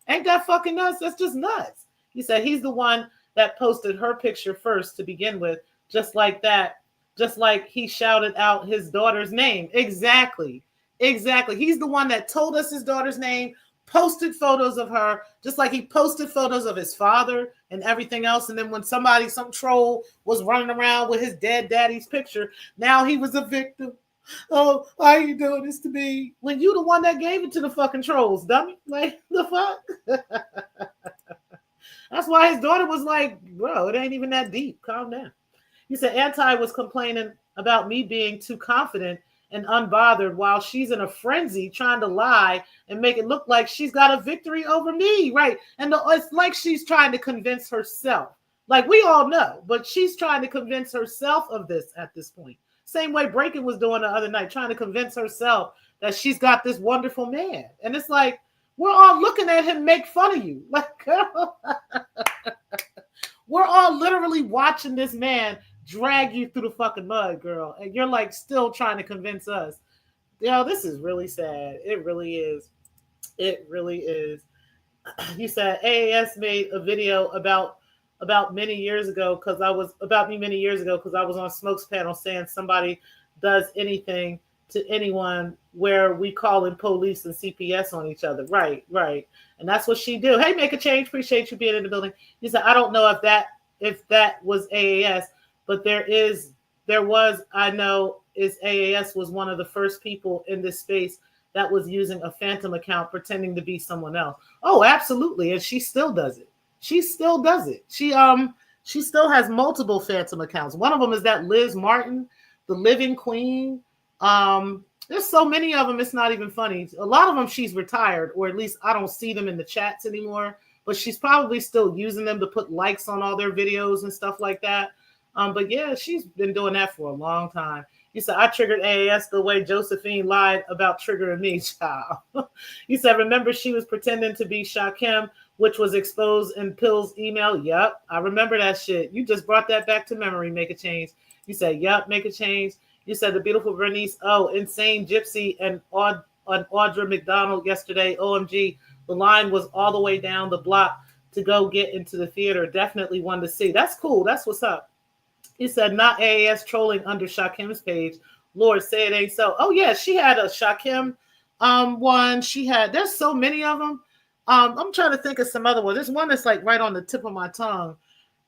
Ain't that fucking nuts? That's just nuts. He said he's the one that posted her picture first to begin with, just like that, just like he shouted out his daughter's name. Exactly. He's the one that told us his daughter's name, posted photos of her, just like he posted photos of his father and everything else. And then when some troll was running around with his dead daddy's picture, now he was a victim. Oh, why are you doing this to me? When you the one that gave it to the fucking trolls, dummy. Like, the fuck? That's why his daughter was like, bro, it ain't even that deep. Calm down. He said, Anti was complaining about me being too confident and unbothered while she's in a frenzy trying to lie and make it look like she's got a victory over me, right? And it's like she's trying to convince herself. Like, we all know, but she's trying to convince herself of this at this point. Same way Breaking was doing the other night, trying to convince herself that she's got this wonderful man. And it's like, we're all looking at him make fun of you. Like, girl, we're all literally watching this man drag you through the fucking mud, girl. And you're like still trying to convince us. Yo, this is really sad. It really is. It really is. You said AAS made a video about many years ago because I was on Smoke's panel saying somebody does anything to anyone where we call in police and CPS on each other. Right. And that's what she do. Hey, Make a Change. Appreciate you being in the building. You said, I don't know if that was AAS, but I know AAS was one of the first people in this space that was using a phantom account pretending to be someone else. Oh, absolutely. And she still does it. She still has multiple phantom accounts. One of them is that Liz Martin, the Living Queen. There's so many of them, it's not even funny. A lot of them she's retired, or at least I don't see them in the chats anymore, but she's probably still using them to put likes on all their videos and stuff like that. But yeah, she's been doing that for a long time. You said, I triggered AAS the way Josephine lied about triggering me, child. You said, remember she was pretending to be Shakim, which was exposed in Pill's email? Yep, I remember that shit. You just brought that back to memory, Make a Change. You said, yep, Make a Change. You said, the beautiful Bernice, Insane Gypsy and Audra McDonald yesterday, OMG, the line was all the way down the block to go get into the theater. Definitely one to see. That's cool. That's what's up. He said, not AAS trolling under Shakim's page. Lord, say it ain't so. Oh, yeah, she had a Shakim one. There's so many of them. I'm trying to think of some other ones. There's one that's like right on the tip of my tongue,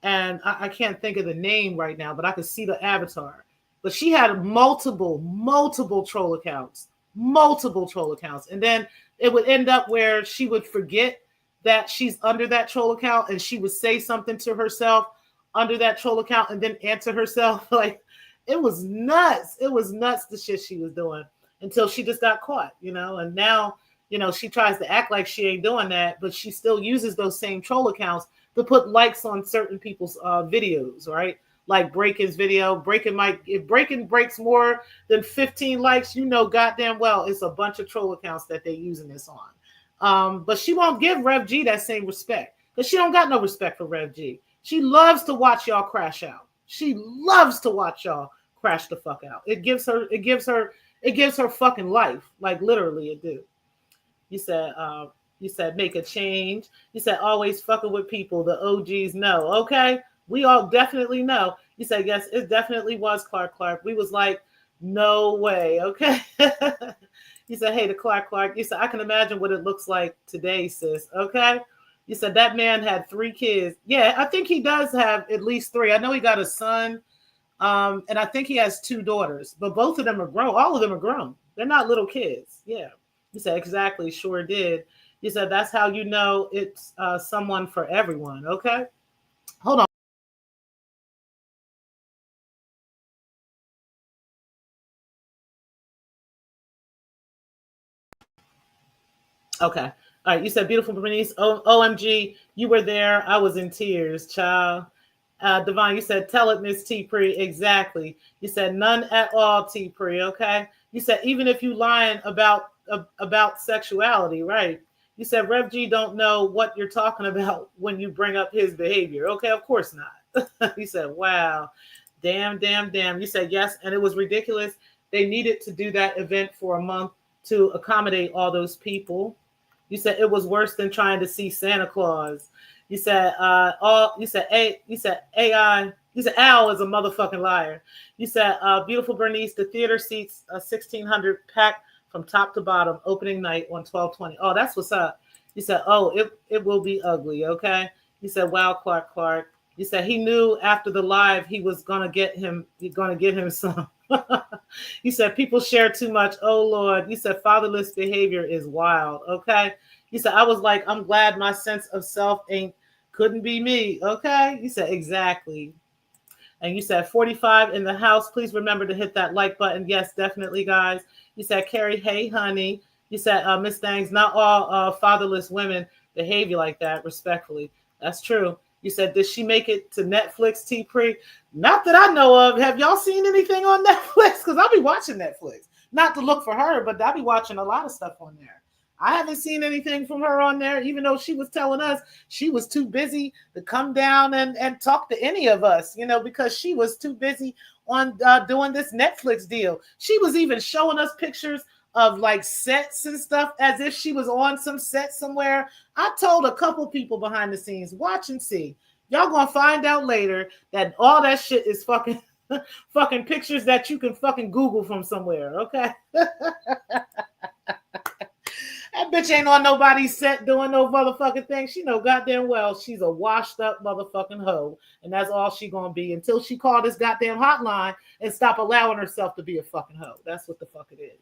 and I can't think of the name right now, but I could see the avatar. But she had multiple troll accounts. And then it would end up where she would forget that she's under that troll account, and she would say something to herself under that troll account and then answer herself. Like, it was nuts. It was nuts, the shit she was doing, until she just got caught, and now, she tries to act like she ain't doing that, but she still uses those same troll accounts to put likes on certain people's videos, right? Like Breakin's video. If Breakin breaks more than 15 likes, goddamn well it's a bunch of troll accounts that they're using this on. But she won't give Rev G that same respect, because she don't got no respect for Rev G. She loves to watch y'all crash out. She loves to watch y'all crash the fuck out. It gives her fucking life. Like, literally it do. You said Make a Change. You said always fucking with people. The OGs know. Okay. We all definitely know. You said, yes, it definitely was Clark. We was like, no way. Okay. You said, hey, to Clark. You said, I can imagine what it looks like today, sis. Okay. You said that man had 3 kids. Yeah, I think he does have at least 3. I know he got a son, and I think he has 2 daughters, but both of them are grown. All of them are grown. They're not little kids. Yeah. You said, exactly, sure did. You said, that's how you know it's someone for everyone. Okay. Hold on. Okay. All right, you said beautiful Bernice. OMG, you were there. I was in tears, child. Devon, you said tell it, Miss T Pre. Exactly. You said none at all, T Pre. Okay. You said even if you lying about sexuality, right? You said Rev G don't know what you're talking about when you bring up his behavior. Okay, of course not. You said wow, damn. You said yes, and it was ridiculous. They needed to do that event for a month to accommodate all those people. You said it was worse than trying to see Santa Claus. You said AI. You said Al is a motherfucking liar. You said beautiful Bernice, the theater seats 1,600 packed from top to bottom, opening night on 12/20. Oh, that's what's up. You said, oh, it will be ugly, okay? You said, wow, Clark. You said he knew after the live he was gonna get him, he's gonna get him some. You said people share too much. Oh Lord. You said fatherless behavior is wild. Okay. You said I was like, I'm glad my sense of self ain't couldn't be me. Okay. You said exactly. And you said 45 in the house. Please remember to hit that like button. Yes, definitely, guys. You said Carrie, hey honey. You said Miss Thangs, not all fatherless women behave you like that, respectfully. That's true. You said, did she make it to Netflix, T-Pre? Not that I know of. Have y'all seen anything on Netflix? Because I'll be watching Netflix. Not to look for her, but I'll be watching a lot of stuff on there. I haven't seen anything from her on there, even though she was telling us she was too busy to come down and talk to any of us, because she was too busy on doing this Netflix deal. She was even showing us pictures of like sets and stuff as if she was on some set somewhere. I told a couple people behind the scenes, watch and see. Y'all gonna find out later that all that shit is fucking fucking pictures that you can fucking Google from somewhere, okay? That bitch ain't on nobody's set doing no motherfucking thing. She know goddamn well she's a washed up motherfucking hoe. And that's all she gonna be until she call this goddamn hotline and stop allowing herself to be a fucking hoe. That's what the fuck it is.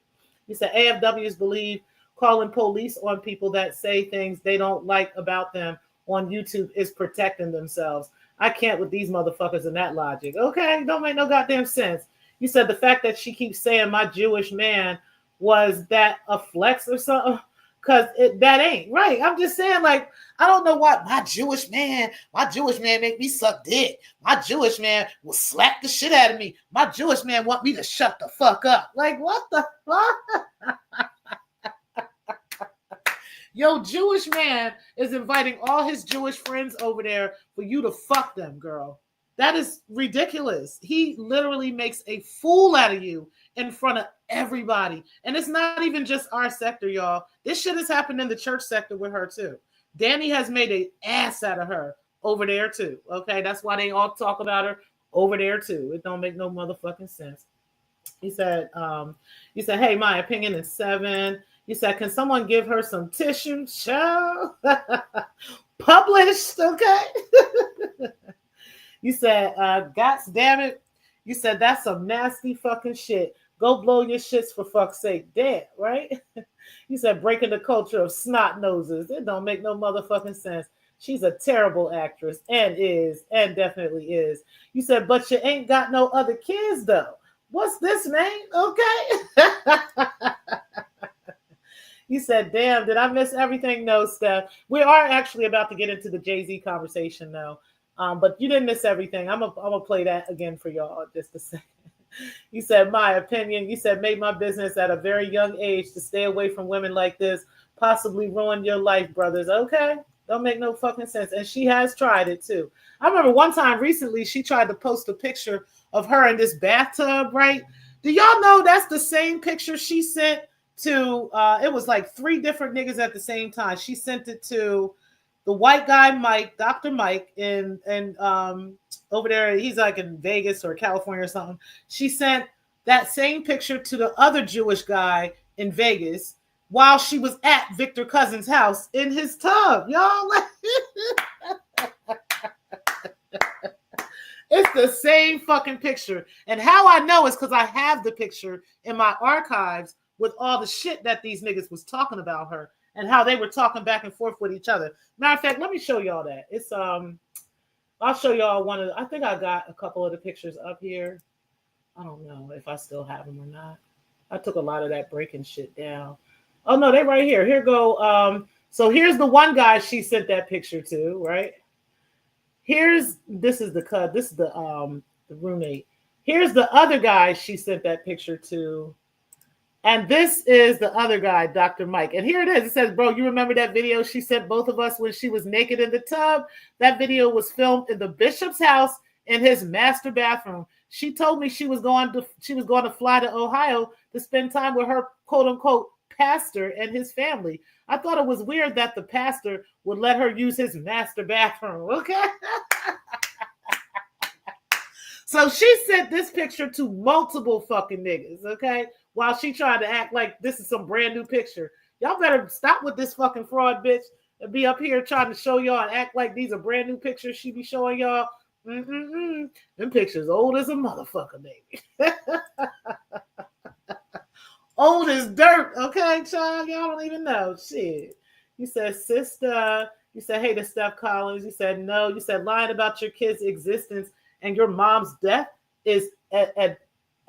You said AFWs believe calling police on people that say things they don't like about them on YouTube is protecting themselves. I can't with these motherfuckers in that logic. Okay, don't make no goddamn sense. You said the fact that she keeps saying my Jewish man, was that a flex or something? Because that ain't right. I'm just saying, like, I don't know why my Jewish man make me suck dick. My Jewish man will slap the shit out of me. My Jewish man want me to shut the fuck up. Like, what the fuck? Yo, Jewish man is inviting all his Jewish friends over there for you to fuck them, girl. That is ridiculous. He literally makes a fool out of you in front of everybody. And it's not even just our sector, y'all. This shit has happened in the church sector with her too. Danny has made an ass out of her over there too. Okay, that's why they all talk about her over there too. It don't make no motherfucking sense. He said, hey, my opinion is 7. You said, can someone give her some tissue? Show. Published, okay? You said, gots damn it. You said, that's some nasty fucking shit. Go blow your shits for fuck's sake. Damn, right? You said, breaking the culture of snot noses. It don't make no motherfucking sense. She's a terrible actress and definitely is. You said, but you ain't got no other kids though. What's this, man? Okay. You said, damn, did I miss everything? No, Steph. We are actually about to get into the Jay-Z conversation though. But you didn't miss everything. I'm gonna play that again for y'all just a second. You said, my opinion. You said, made my business at a very young age to stay away from women like this, possibly ruin your life, brothers. Okay? Don't make no fucking sense. And she has tried it too. I remember one time recently, she tried to post a picture of her in this bathtub, right? Do y'all know that's the same picture she sent to, it was like 3 different niggas at the same time. She sent it to the white guy, Mike, Dr. Mike, and over there, he's like in Vegas or California or something. She sent that same picture to the other Jewish guy in Vegas while she was at Victor Cousins' house in his tub. Y'all, it's the same fucking picture. And how I know is because I have the picture in my archives with all the shit that these niggas was talking about her and how they were talking back and forth with each other. Matter of fact, let me show y'all that. It's I'll show y'all one of I think I got a couple of the pictures up here. I don't know if I still have them or not. I took a lot of that breaking shit down. Oh no, they right here. Here go. So here's the one guy she sent that picture to, right? This is the roommate. Here's the other guy she sent that picture to. And this is the other guy, Dr. Mike. And here it is. It says, bro, you remember that video she sent both of us when she was naked in the tub? That video was filmed in the bishop's house in his master bathroom. She told me she was going to fly to Ohio to spend time with her quote unquote pastor and his family. I thought it was weird that the pastor would let her use his master bathroom. Okay. So she sent this picture to multiple fucking niggas, okay? While she tried to act like this is some brand new picture. Y'all better stop with this fucking fraud, bitch. be up here trying to show y'all and act like these are brand new pictures she be showing y'all. Them pictures old as a motherfucker, baby. Old as dirt, okay, child? Y'all don't even know. Shit. You said, sister. You said, hey to Steph Collins. You said, no. You said, lying about your kid's existence and your mom's death is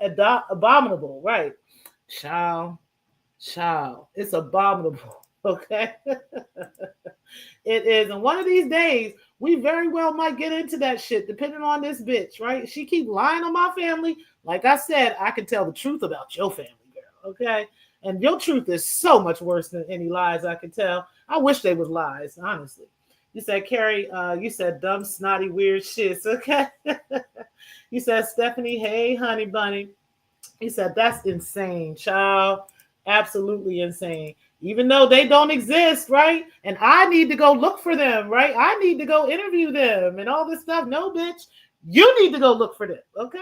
abominable, right? Child. It's abominable, okay? It is. And one of these days, we very well might get into that shit, depending on this bitch, right? She keep lying on my family. Like I said, I can tell the truth about your family, girl, okay? And your truth is so much worse than any lies I can tell. I wish they was lies, honestly. You said, Carrie, you said dumb, snotty, weird shits, okay? You said, Stephanie, hey, honey bunny. You said, that's insane, child. Absolutely insane. Even though they don't exist, right? And I need to go look for them, right? I need to go interview them and all this stuff. No, bitch. You need to go look for them, okay?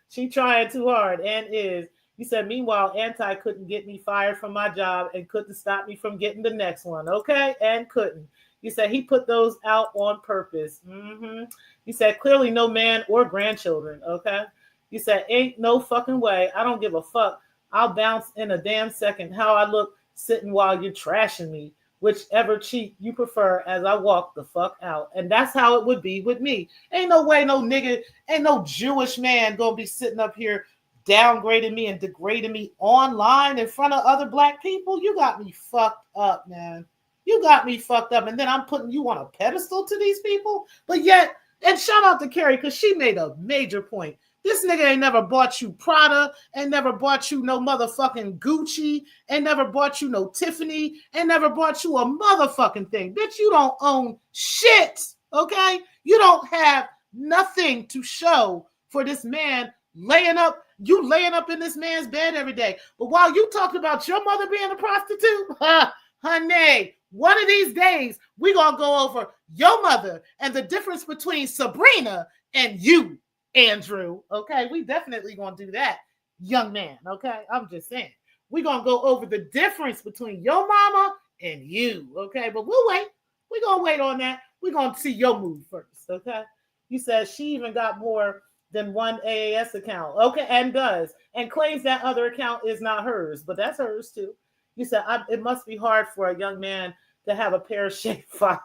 She trying too hard and is. You said, meanwhile, Anti couldn't get me fired from my job and couldn't stop me from getting the next one, okay? And couldn't. You said he put those out on purpose. You said, clearly no man or grandchildren, okay? You said, ain't no fucking way. I don't give a fuck. I'll bounce in a damn second how I look sitting while you're trashing me, whichever cheek you prefer as I walk the fuck out. And that's how it would be with me. Ain't no way no nigga, ain't no Jewish man gonna be sitting up here downgrading me and degrading me online in front of other black people. You got me fucked up, man. You got me fucked up. And then I'm putting you on a pedestal to these people. But yet, and shout out to Carrie, because she made a major point. This nigga ain't never bought you Prada, ain't never bought you no motherfucking Gucci, ain't never bought you no Tiffany, ain't never bought you a motherfucking thing. Bitch, you don't own shit, okay? You don't have nothing to show for this man laying up in this man's bed every day. But while you talk about your mother being a prostitute, honey, one of these days, we're going to go over your mother and the difference between Sabrina and you. Andrew, okay? We definitely gonna do that, young man, okay? I'm just saying. We're gonna go over the difference between your mama and you, okay? But we'll wait. We're gonna wait on that. We're gonna see your move first, okay? You said she even got more than one AAS account, okay? And does, and claims that other account is not hers, but that's hers too. You said, it must be hard for a young man to have a pear-shaped father.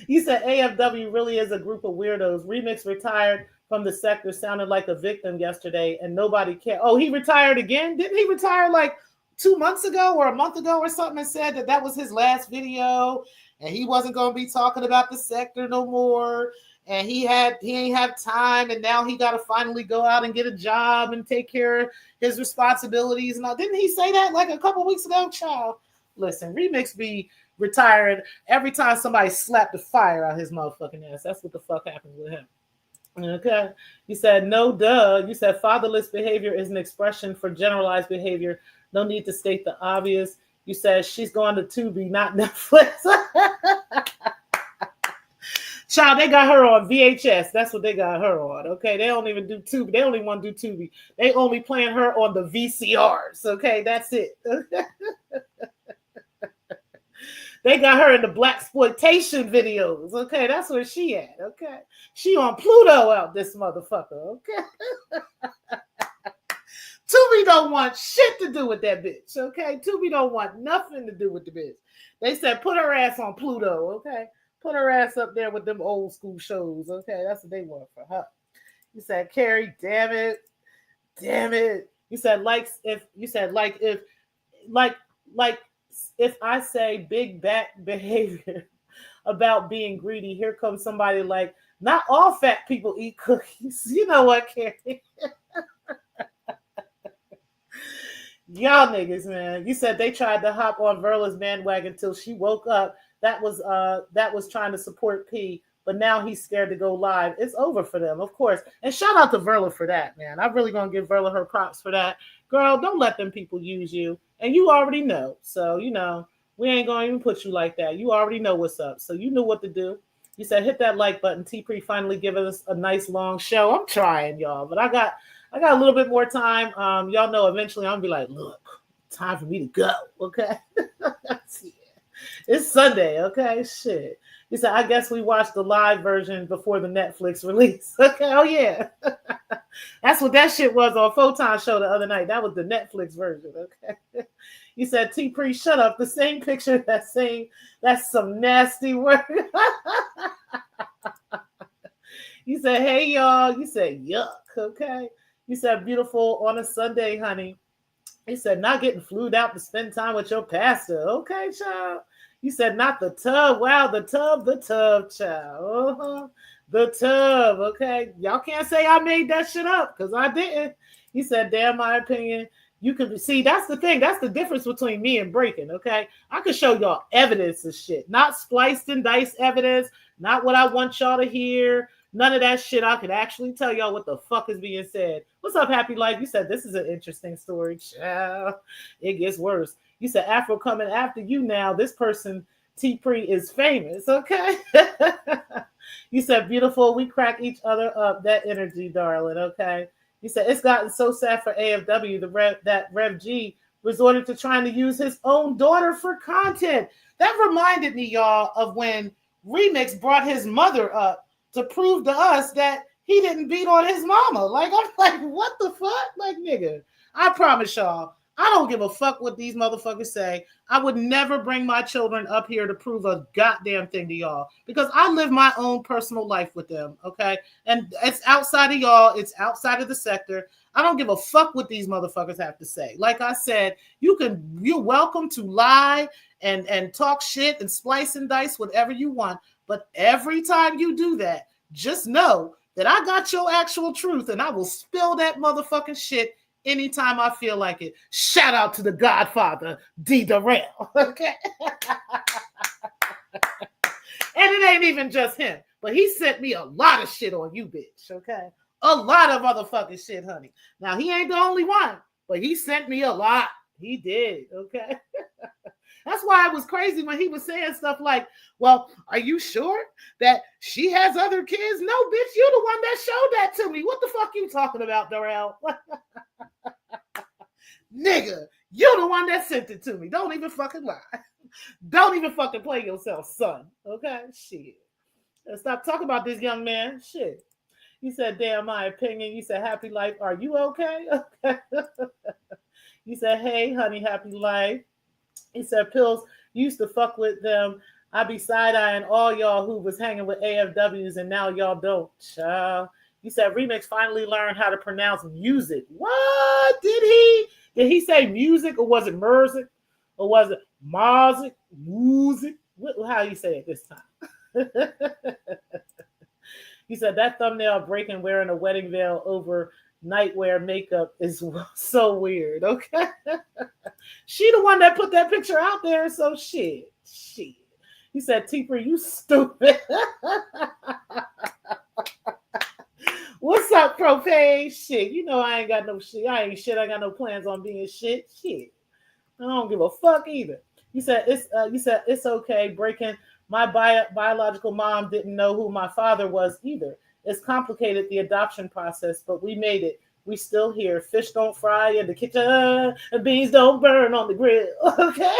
You said AFW really is a group of weirdos. Remix retired from the sector, sounded like a victim yesterday, and nobody cared. Oh, he retired again? Didn't he retire like 2 months ago or a month ago or something and said that was his last video and he wasn't going to be talking about the sector no more and he ain't have time and now he got to finally go out and get a job and take care of his responsibilities? And didn't he say that like a couple weeks ago? Child, listen, Remix be retiring every time somebody slapped the fire out his motherfucking ass. That's what the fuck happened with him. Okay. You said, no, duh. You said fatherless behavior is an expression for generalized behavior. No need to state the obvious. You said she's going to Tubi, not Netflix. Child, they got her on VHS. That's what they got her on. Okay. They don't even do Tubi. They only want to do Tubi. They only playing her on the VCRs. Okay. That's it. They got her in the blaxploitation videos. Okay, that's where she at. Okay, she on Pluto out this motherfucker. Okay, Tubi don't want shit to do with that bitch. Okay, Tubi don't want nothing to do with the bitch. They said put her ass on Pluto. Okay, put her ass up there with them old school shows. Okay, that's what they want for her. You said, Carrie, damn it. You said if I say big back behavior about being greedy, here comes somebody like, not all fat people eat cookies. You know what, Carrie? Y'all niggas, man. You said they tried to hop on Verla's bandwagon until she woke up. That was trying to support P, but now he's scared to go live. It's over for them, of course. And shout out to Verla for that, man. I'm really gonna give Verla her props for that. Girl, don't let them people use you. And you already know. So, we ain't going to even put you like that. You already know what's up. So you knew what to do. You said, hit that like button. T-Pre finally giving us a nice long show. I'm trying, y'all. But I got a little bit more time. Y'all know eventually I'm going to be like, look, time for me to go. Okay. It's Sunday. Okay. Shit. He said, I guess we watched the live version before the Netflix release. Okay. Oh, yeah. That's what that shit was on Photon show the other night. That was the Netflix version. Okay. He said, T Pre, shut up. The same picture that's saying that's some nasty work. You said, hey, y'all. You said, yuck. Okay. You said, beautiful on a Sunday, honey. He said, not getting flued out to spend time with your pastor. Okay, child. You said, not the tub. Wow, the tub, child. Uh-huh. The tub, okay. Y'all can't say I made that shit up because I didn't. He said, damn, my opinion. You can see, that's the thing. That's the difference between me and Breaking, okay? I could show y'all evidence of shit, not spliced and diced evidence, not what I want y'all to hear. None of that shit. I could actually tell y'all what the fuck is being said. What's up, Happy Life? You said this is an interesting story. Child. It gets worse. You said Afro coming after you now. This person, T Pre, is famous. Okay. You said beautiful. We crack each other up. That energy, darling. Okay. You said it's gotten so sad for AFW. That Rev G resorted to trying to use his own daughter for content. That reminded me, y'all, of when Remix brought his mother up to prove to us that he didn't beat on his mama. Like, I'm like, what the fuck? Like, nigga, I promise y'all, I don't give a fuck what these motherfuckers say. I would never bring my children up here to prove a goddamn thing to y'all because I live my own personal life with them, okay? And it's outside of y'all. It's outside of the sector. I don't give a fuck what these motherfuckers have to say. Like I said, you're welcome to lie and talk shit and splice and dice whatever you want. But every time you do that, just know that I got your actual truth and I will spill that motherfucking shit anytime I feel like it. Shout out to the Godfather, D. Darrell. Okay. And it ain't even just him, but he sent me a lot of shit on you, bitch. Okay. A lot of motherfucking shit, honey. Now, he ain't the only one, but he sent me a lot. He did. Okay. That's why it was crazy when he was saying stuff like, well, are you sure that she has other kids? No, bitch, you're the one that showed that to me. What the fuck you talking about, Darrell? Nigga, you're the one that sent it to me. Don't even fucking lie. Don't even fucking play yourself, son. Okay? Shit. Stop talking about this young man. Shit. You said, damn, my opinion. You said, happy life. Are you okay? Okay. You said, hey, honey, happy life. He said, Pills, used to fuck with them. I be side-eyeing all y'all who was hanging with AFWs and now y'all don't. Child. You said Remix finally learned how to pronounce music. What? Did he say music or was it music? Or was it music? Music? How you say it this time? He said that thumbnail Breaking wearing a wedding veil over nightwear makeup is so weird. Okay. She the one that put that picture out there, so shit. He said, T-Pre, you stupid. What's up, Propane? Shit, you know I ain't got no shit. I ain't shit. I got no plans on being shit. Shit. I don't give a fuck either. You said it's okay. Breaking. My biological mom didn't know who my father was either. It's complicated, the adoption process, but we made it. We still here. Fish don't fry in the kitchen, and beans don't burn on the grill. Okay.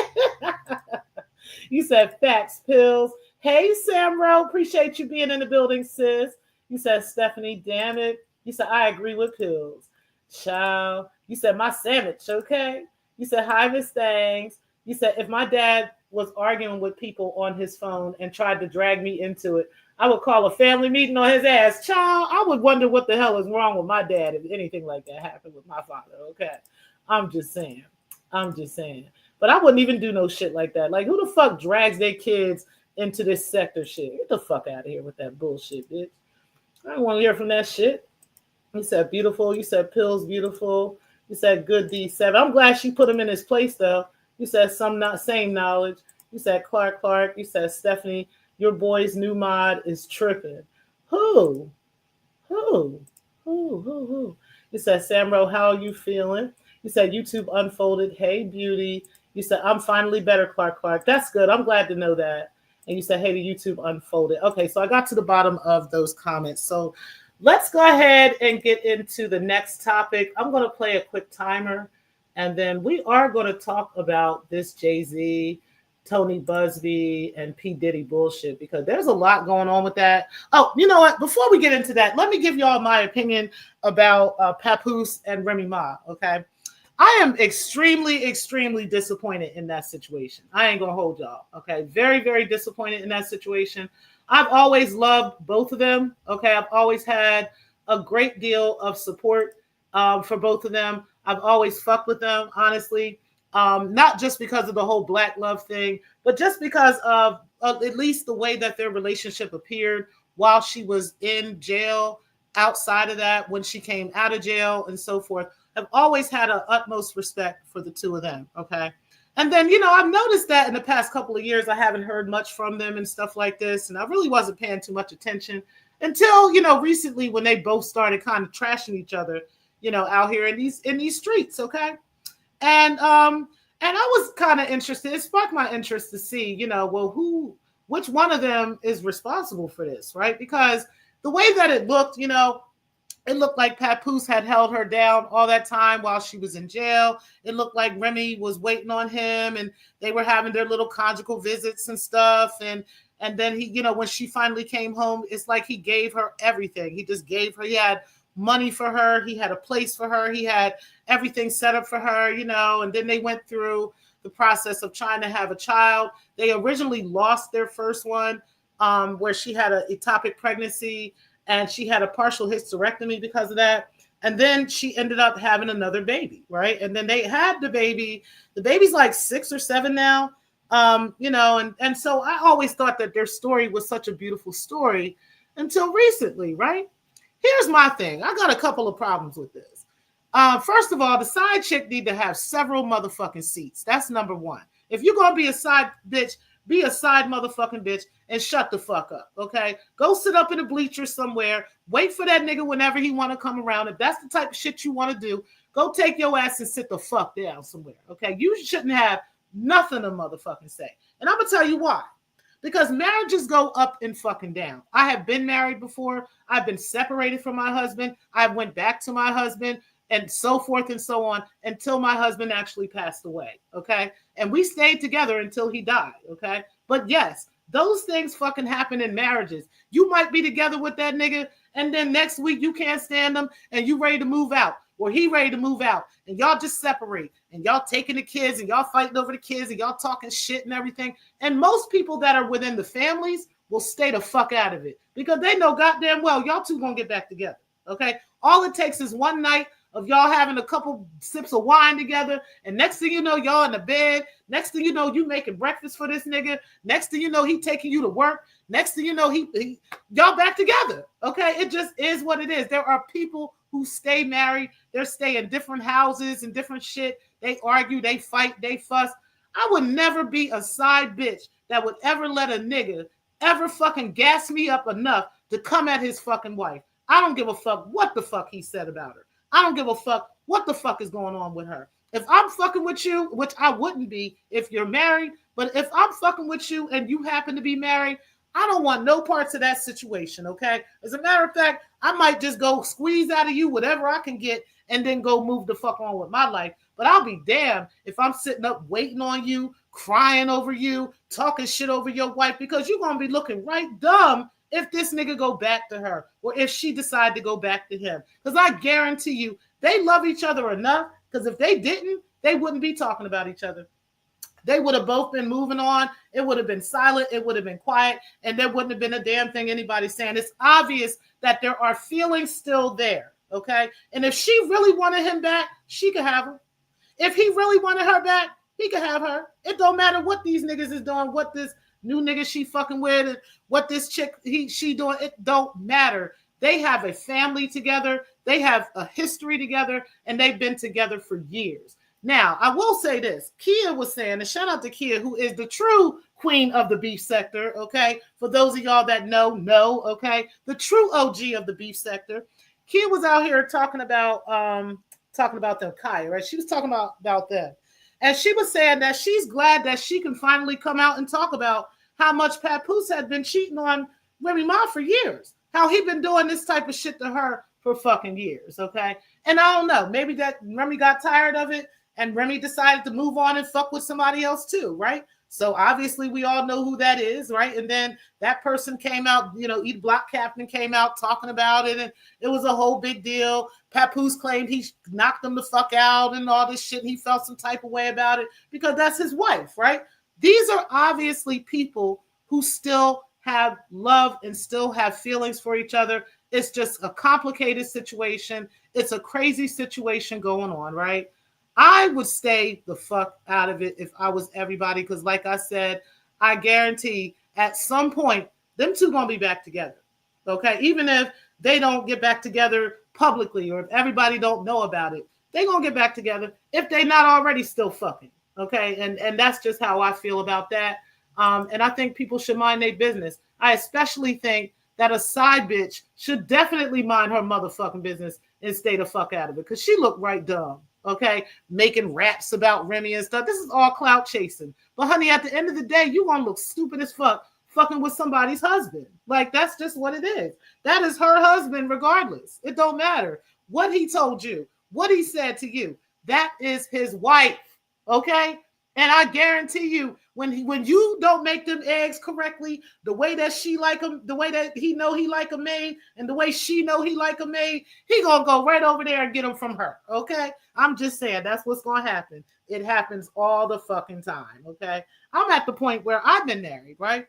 You said facts, Pills. Hey, Samro, appreciate you being in the building, sis. You said Stephanie, damn it. You said I agree with Pills. Child. You said my sandwich, okay. You said hi, Miss Thangs. You said if my dad was arguing with people on his phone and tried to drag me into it, I would call a family meeting on his ass. Child, I would wonder what the hell is wrong with my dad if anything like that happened with my father, okay? I'm just saying. But I wouldn't even do no shit like that. Like, who the fuck drags their kids into this sector shit? Get the fuck out of here with that bullshit, bitch. I don't want to hear from that shit. You said beautiful. You said Pills beautiful. You said good D7. I'm glad she put him in his place, though. You said same knowledge. You said Clark. You said Stephanie, your boy's new mod is tripping. Who? You said Samro, how are you feeling? You said YouTube unfolded. Hey, beauty. You said I'm finally better, Clark. That's good. I'm glad to know that. And you said, hey, the YouTube unfolded. Okay, so I got to the bottom of those comments. So let's go ahead and get into the next topic. I'm going to play a quick timer And then we are going to talk about this Jay-Z, Tony Busby, and P. Diddy bullshit because there's a lot going on with that. Oh, you know what? Before we get into that, let me give y'all my opinion about Papoose and Remy Ma, okay? I am extremely, extremely disappointed in that situation. I ain't gonna hold y'all. Okay. Very, very disappointed in that situation. I've always loved both of them. Okay. I've always had a great deal of support for both of them. I've always fucked with them, honestly. Not just because of the whole black love thing, but just because of at least the way that their relationship appeared while she was in jail, outside of that, when she came out of jail, and so forth. I've always had an utmost respect for the two of them. Okay. And then, I've noticed that in the past couple of years, I haven't heard much from them and stuff like this. And I really wasn't paying too much attention until, recently when they both started kind of trashing each other, out here in these streets. Okay. And I was kind of interested. It sparked my interest to see, which one of them is responsible for this, right? Because the way that it looked, it looked like Papoose had held her down all that time while she was in jail. It looked like Remy was waiting on him and they were having their little conjugal visits and stuff. And then he, when she finally came home, it's like he gave her everything. He just gave her, he had money for her. He had a place for her. He had everything set up for her, and then they went through the process of trying to have a child. They originally lost their first one where she had an ectopic pregnancy. And she had a partial hysterectomy because of that. And then she ended up having another baby, right? And then they had the baby. The baby's like 6 or 7 now, and so I always thought that their story was such a beautiful story until recently, right? Here's my thing. I got a couple of problems with this. First of all, the side chick need to have several motherfucking seats. That's number one. If you're going to be a side bitch, be a side motherfucking bitch and shut the fuck up, okay? Go sit up in a bleacher somewhere. Wait for that nigga whenever he want to come around. If that's the type of shit you want to do, go take your ass and sit the fuck down somewhere, okay? You shouldn't have nothing to motherfucking say. And I'm going to tell you why. Because marriages go up and fucking down. I have been married before. I've been separated from my husband. I went back to my husband and so forth and so on until my husband actually passed away, okay? And we stayed together until he died, okay? But yes, those things fucking happen in marriages. You might be together with that nigga, and then next week you can't stand him, and you ready to move out, or he ready to move out, and y'all just separate, and y'all taking the kids, and y'all fighting over the kids, and y'all talking shit and everything. And most people that are within the families will stay the fuck out of it because they know goddamn well y'all two gonna get back together, okay? All it takes is one night of y'all having a couple sips of wine together, and next thing you know, y'all in the bed. Next thing you know, you making breakfast for this nigga. Next thing you know, he taking you to work. Next thing you know, he y'all back together. Okay, it just is what it is. There are people who stay married. They stay in different houses and different shit. They argue, they fight, they fuss. I would never be a side bitch that would ever let a nigga ever fucking gas me up enough to come at his fucking wife. I don't give a fuck what the fuck he said about her. I don't give a fuck what the fuck is going on with her. If I'm fucking with you, which I wouldn't be if you're married, but if I'm fucking with you and you happen to be married, I don't want no parts of that situation, okay? As a matter of fact, I might just go squeeze out of you whatever I can get and then go move the fuck on with my life. But I'll be damned if I'm sitting up waiting on you, crying over you, talking shit over your wife, because you're going to be looking right dumb if this nigga go back to her or if she decide to go back to him. Because I guarantee you, they love each other enough, because if they didn't, they wouldn't be talking about each other. They would have both been moving on. It would have been silent. It would have been quiet. And there wouldn't have been a damn thing anybody saying. It's obvious that there are feelings still there, okay? And if she really wanted him back, she could have him. If he really wanted her back, he could have her. It don't matter what these niggas is doing, what this new nigga she fucking with, and what this chick she doing. It don't matter. They have a family together. They have a history together, and they've been together for years. Now, I will say this. Kia was saying, and shout out to Kia, who is the true queen of the beef sector, okay? For those of y'all that know, okay? The true OG of the beef sector. Kia was out here talking about them, Kaya, right? She was talking about them. And she was saying that she's glad that she can finally come out and talk about how much Papoose had been cheating on Remy Ma for years. How he been doing this type of shit to her for fucking years, okay? And I don't know. Maybe that Remy got tired of it And Remy decided to move on and fuck with somebody else too, right? So obviously we all know who that is, right? And then that person came out, Eat Block Captain came out talking about it, and it was a whole big deal. Papoose claimed he knocked him the fuck out and all this shit. He felt some type of way about it because that's his wife, right? These are obviously people who still have love and still have feelings for each other. It's just a complicated situation. It's a crazy situation going on, right? I would stay the fuck out of it if I was everybody, because like I said, I guarantee at some point, them two gonna be back together. Okay, even if they don't get back together publicly or if everybody don't know about it, they gonna get back together if they not already still fucking. Okay, and that's just how I feel about that. And I think people should mind their business. I especially think that a side bitch should definitely mind her motherfucking business and stay the fuck out of it, because she looked right dumb. Okay, making raps about Remy and stuff. This is all clout chasing. But honey, at the end of the day, you gonna look stupid as fuck fucking with somebody's husband. Like, that's just what it is. That is her husband regardless. It don't matter what he told you, what he said to you. That is his wife. Okay? And I guarantee you, when you don't make them eggs correctly, the way that she like them, the way that he know he like them made, and the way she know he like them made, he gonna go right over there and get them from her. Okay, I'm just saying that's what's gonna happen. It happens all the fucking time. Okay, I'm at the point where I've been married, right?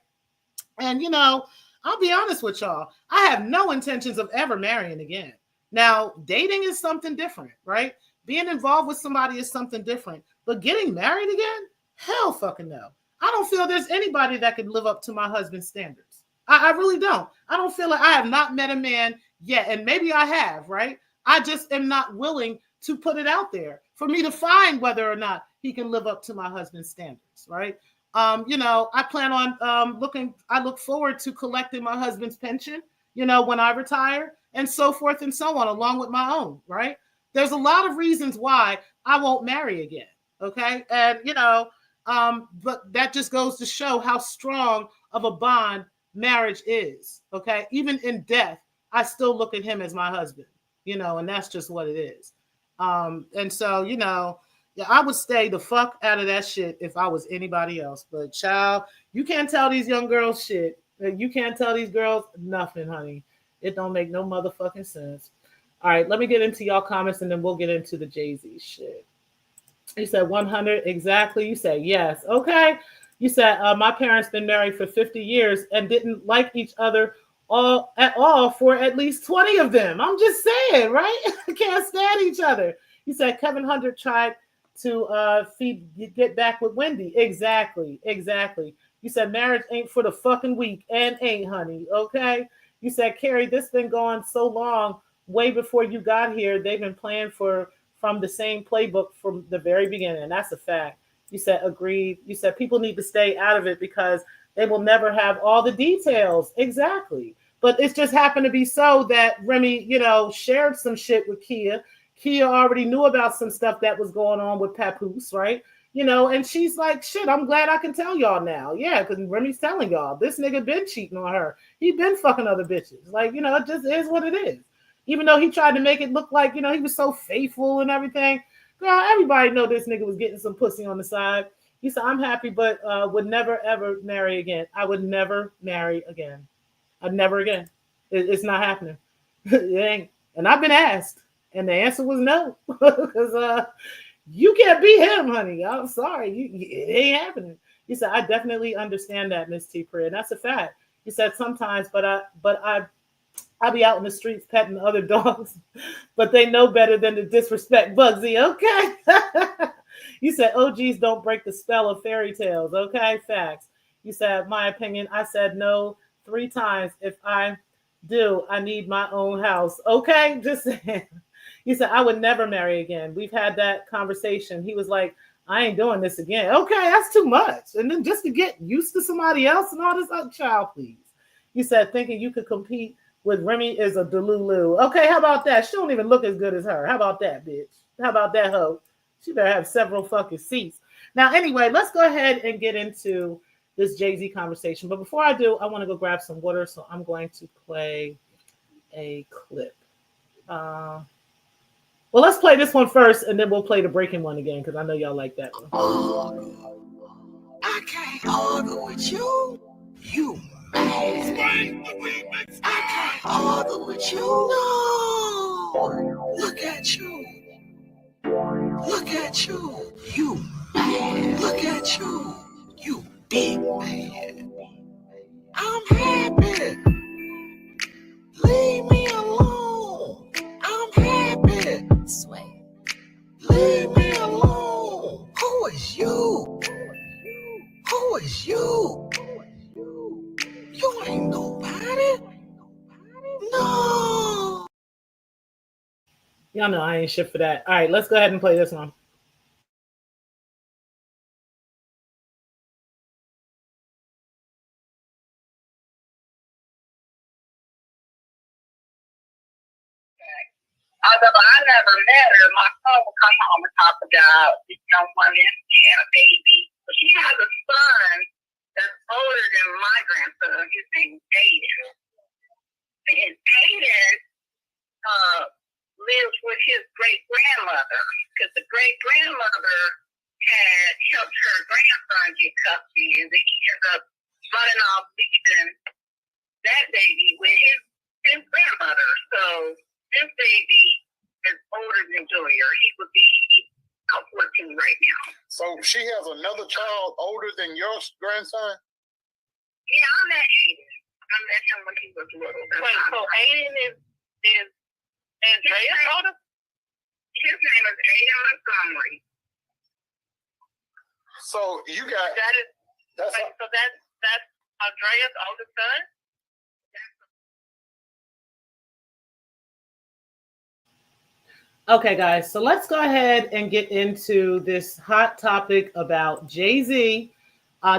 And I'll be honest with y'all, I have no intentions of ever marrying again. Now, dating is something different, right? Being involved with somebody is something different. But getting married again? Hell fucking no. I don't feel there's anybody that could live up to my husband's standards. I really don't. I don't feel like I have not met a man yet. And maybe I have, right? I just am not willing to put it out there for me to find whether or not he can live up to my husband's standards, right? I plan on I look forward to collecting my husband's pension, when I retire, and so forth and so on, along with my own, right? There's a lot of reasons why I won't marry again. Okay. And, but that just goes to show how strong of a bond marriage is. Okay. Even in death, I still look at him as my husband, and that's just what it is. And so, yeah, I would stay the fuck out of that shit if I was anybody else. But child, you can't tell these young girls shit. You can't tell these girls nothing, honey. It don't make no motherfucking sense. All right, let me get into y'all comments and then we'll get into the Jay-Z shit. You said 100 exactly. You said yes. Okay. You said my parents been married for 50 years and didn't like each other at all for at least 20 of them. I'm just saying, right? Can't stand each other. You said Kevin Hunter tried to get back with Wendy. Exactly. You said marriage ain't for the fucking weak and ain't, honey. Okay. You said, Carrie, this been going so long, way before you got here. They've been playing from the same playbook from the very beginning. And that's a fact. You said, agreed. You said people need to stay out of it because they will never have all the details. Exactly. But it's just happened to be so that Remy, shared some shit with Kia. Kia already knew about some stuff that was going on with Papoose, right? And she's like, shit, I'm glad I can tell y'all now. Yeah, because Remy's telling y'all, this nigga been cheating on her. He been fucking other bitches. Like, it just is what it is. Even though he tried to make it look like, he was so faithful and everything. Girl, everybody know this nigga was getting some pussy on the side. He said, I'm happy, but would never, ever marry again. I would never marry again. I'd never again. It's not happening. It ain't. And I've been asked. And the answer was no. Because you can't be him, honey. I'm sorry. It ain't happening. He said, I definitely understand that, Miss T. Priya. And that's a fact. He said, sometimes, but I be out in the streets petting other dogs, but they know better than to disrespect Bugsy. Okay. You said OGs don't break the spell of fairy tales. Okay. Facts. You said, my opinion. I said no 3 times. If I do, I need my own house. Okay. Just saying. He said, I would never marry again. We've had that conversation. He was like, I ain't doing this again. Okay, that's too much. And then just to get used to somebody else and all this other, child, please. He said, thinking you could compete with Remy is a delulu. Okay, how about that? She don't even look as good as her. How about that, bitch? How about that hoe? She better have several fucking seats. Now, anyway, let's go ahead and get into this Jay-Z conversation. But before I do, I want to go grab some water. So I'm going to play a clip. Well, let's play this one first, and then we'll play the breaking one again because I know y'all like that one. I can't argue with you. You mad. I can't argue with you. No. Look at you. Look at you. You mad. Look at you. You big man. I'm happy. Leave me alone. I'm happy. Sweat. Leave me alone. Who is you? Who is you? You ain't nobody. No. Y'all know I ain't shit for that. All right, let's go ahead and play this one. Although I never met her, my son would come home and talk about this young woman and a baby. But she has a son that's older than my grandson. His name is Aiden. And Aiden lives with his great-grandmother because the great-grandmother had helped her grandson get custody, and then he ended up running off leaving that baby with his grandmother. So this baby is older than Joyer. He would be about 14 right now. So she has another child older than your grandson? Yeah, I met Aiden. I met him when he was little. Wait, so Aiden is Andrea's older? His name is Aiden Montgomery. So you got that's Andrea's oldest son? Okay, guys, so let's go ahead and get into this hot topic about Jay-Z,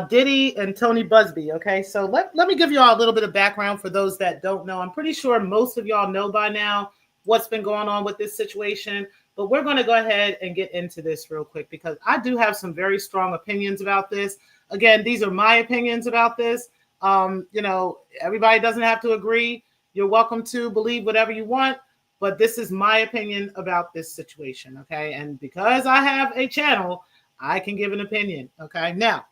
Diddy, and Tony Busby. Okay, so let me give you all a little bit of background for those that don't know. I'm pretty sure most of y'all know by now what's been going on with this situation, but we're going to go ahead and get into this real quick because I do have some very strong opinions about this. Again, these are my opinions about this. Everybody doesn't have to agree. You're welcome to believe whatever you want. But this is my opinion about this situation, okay? And because I have a channel, I can give an opinion, okay? Now,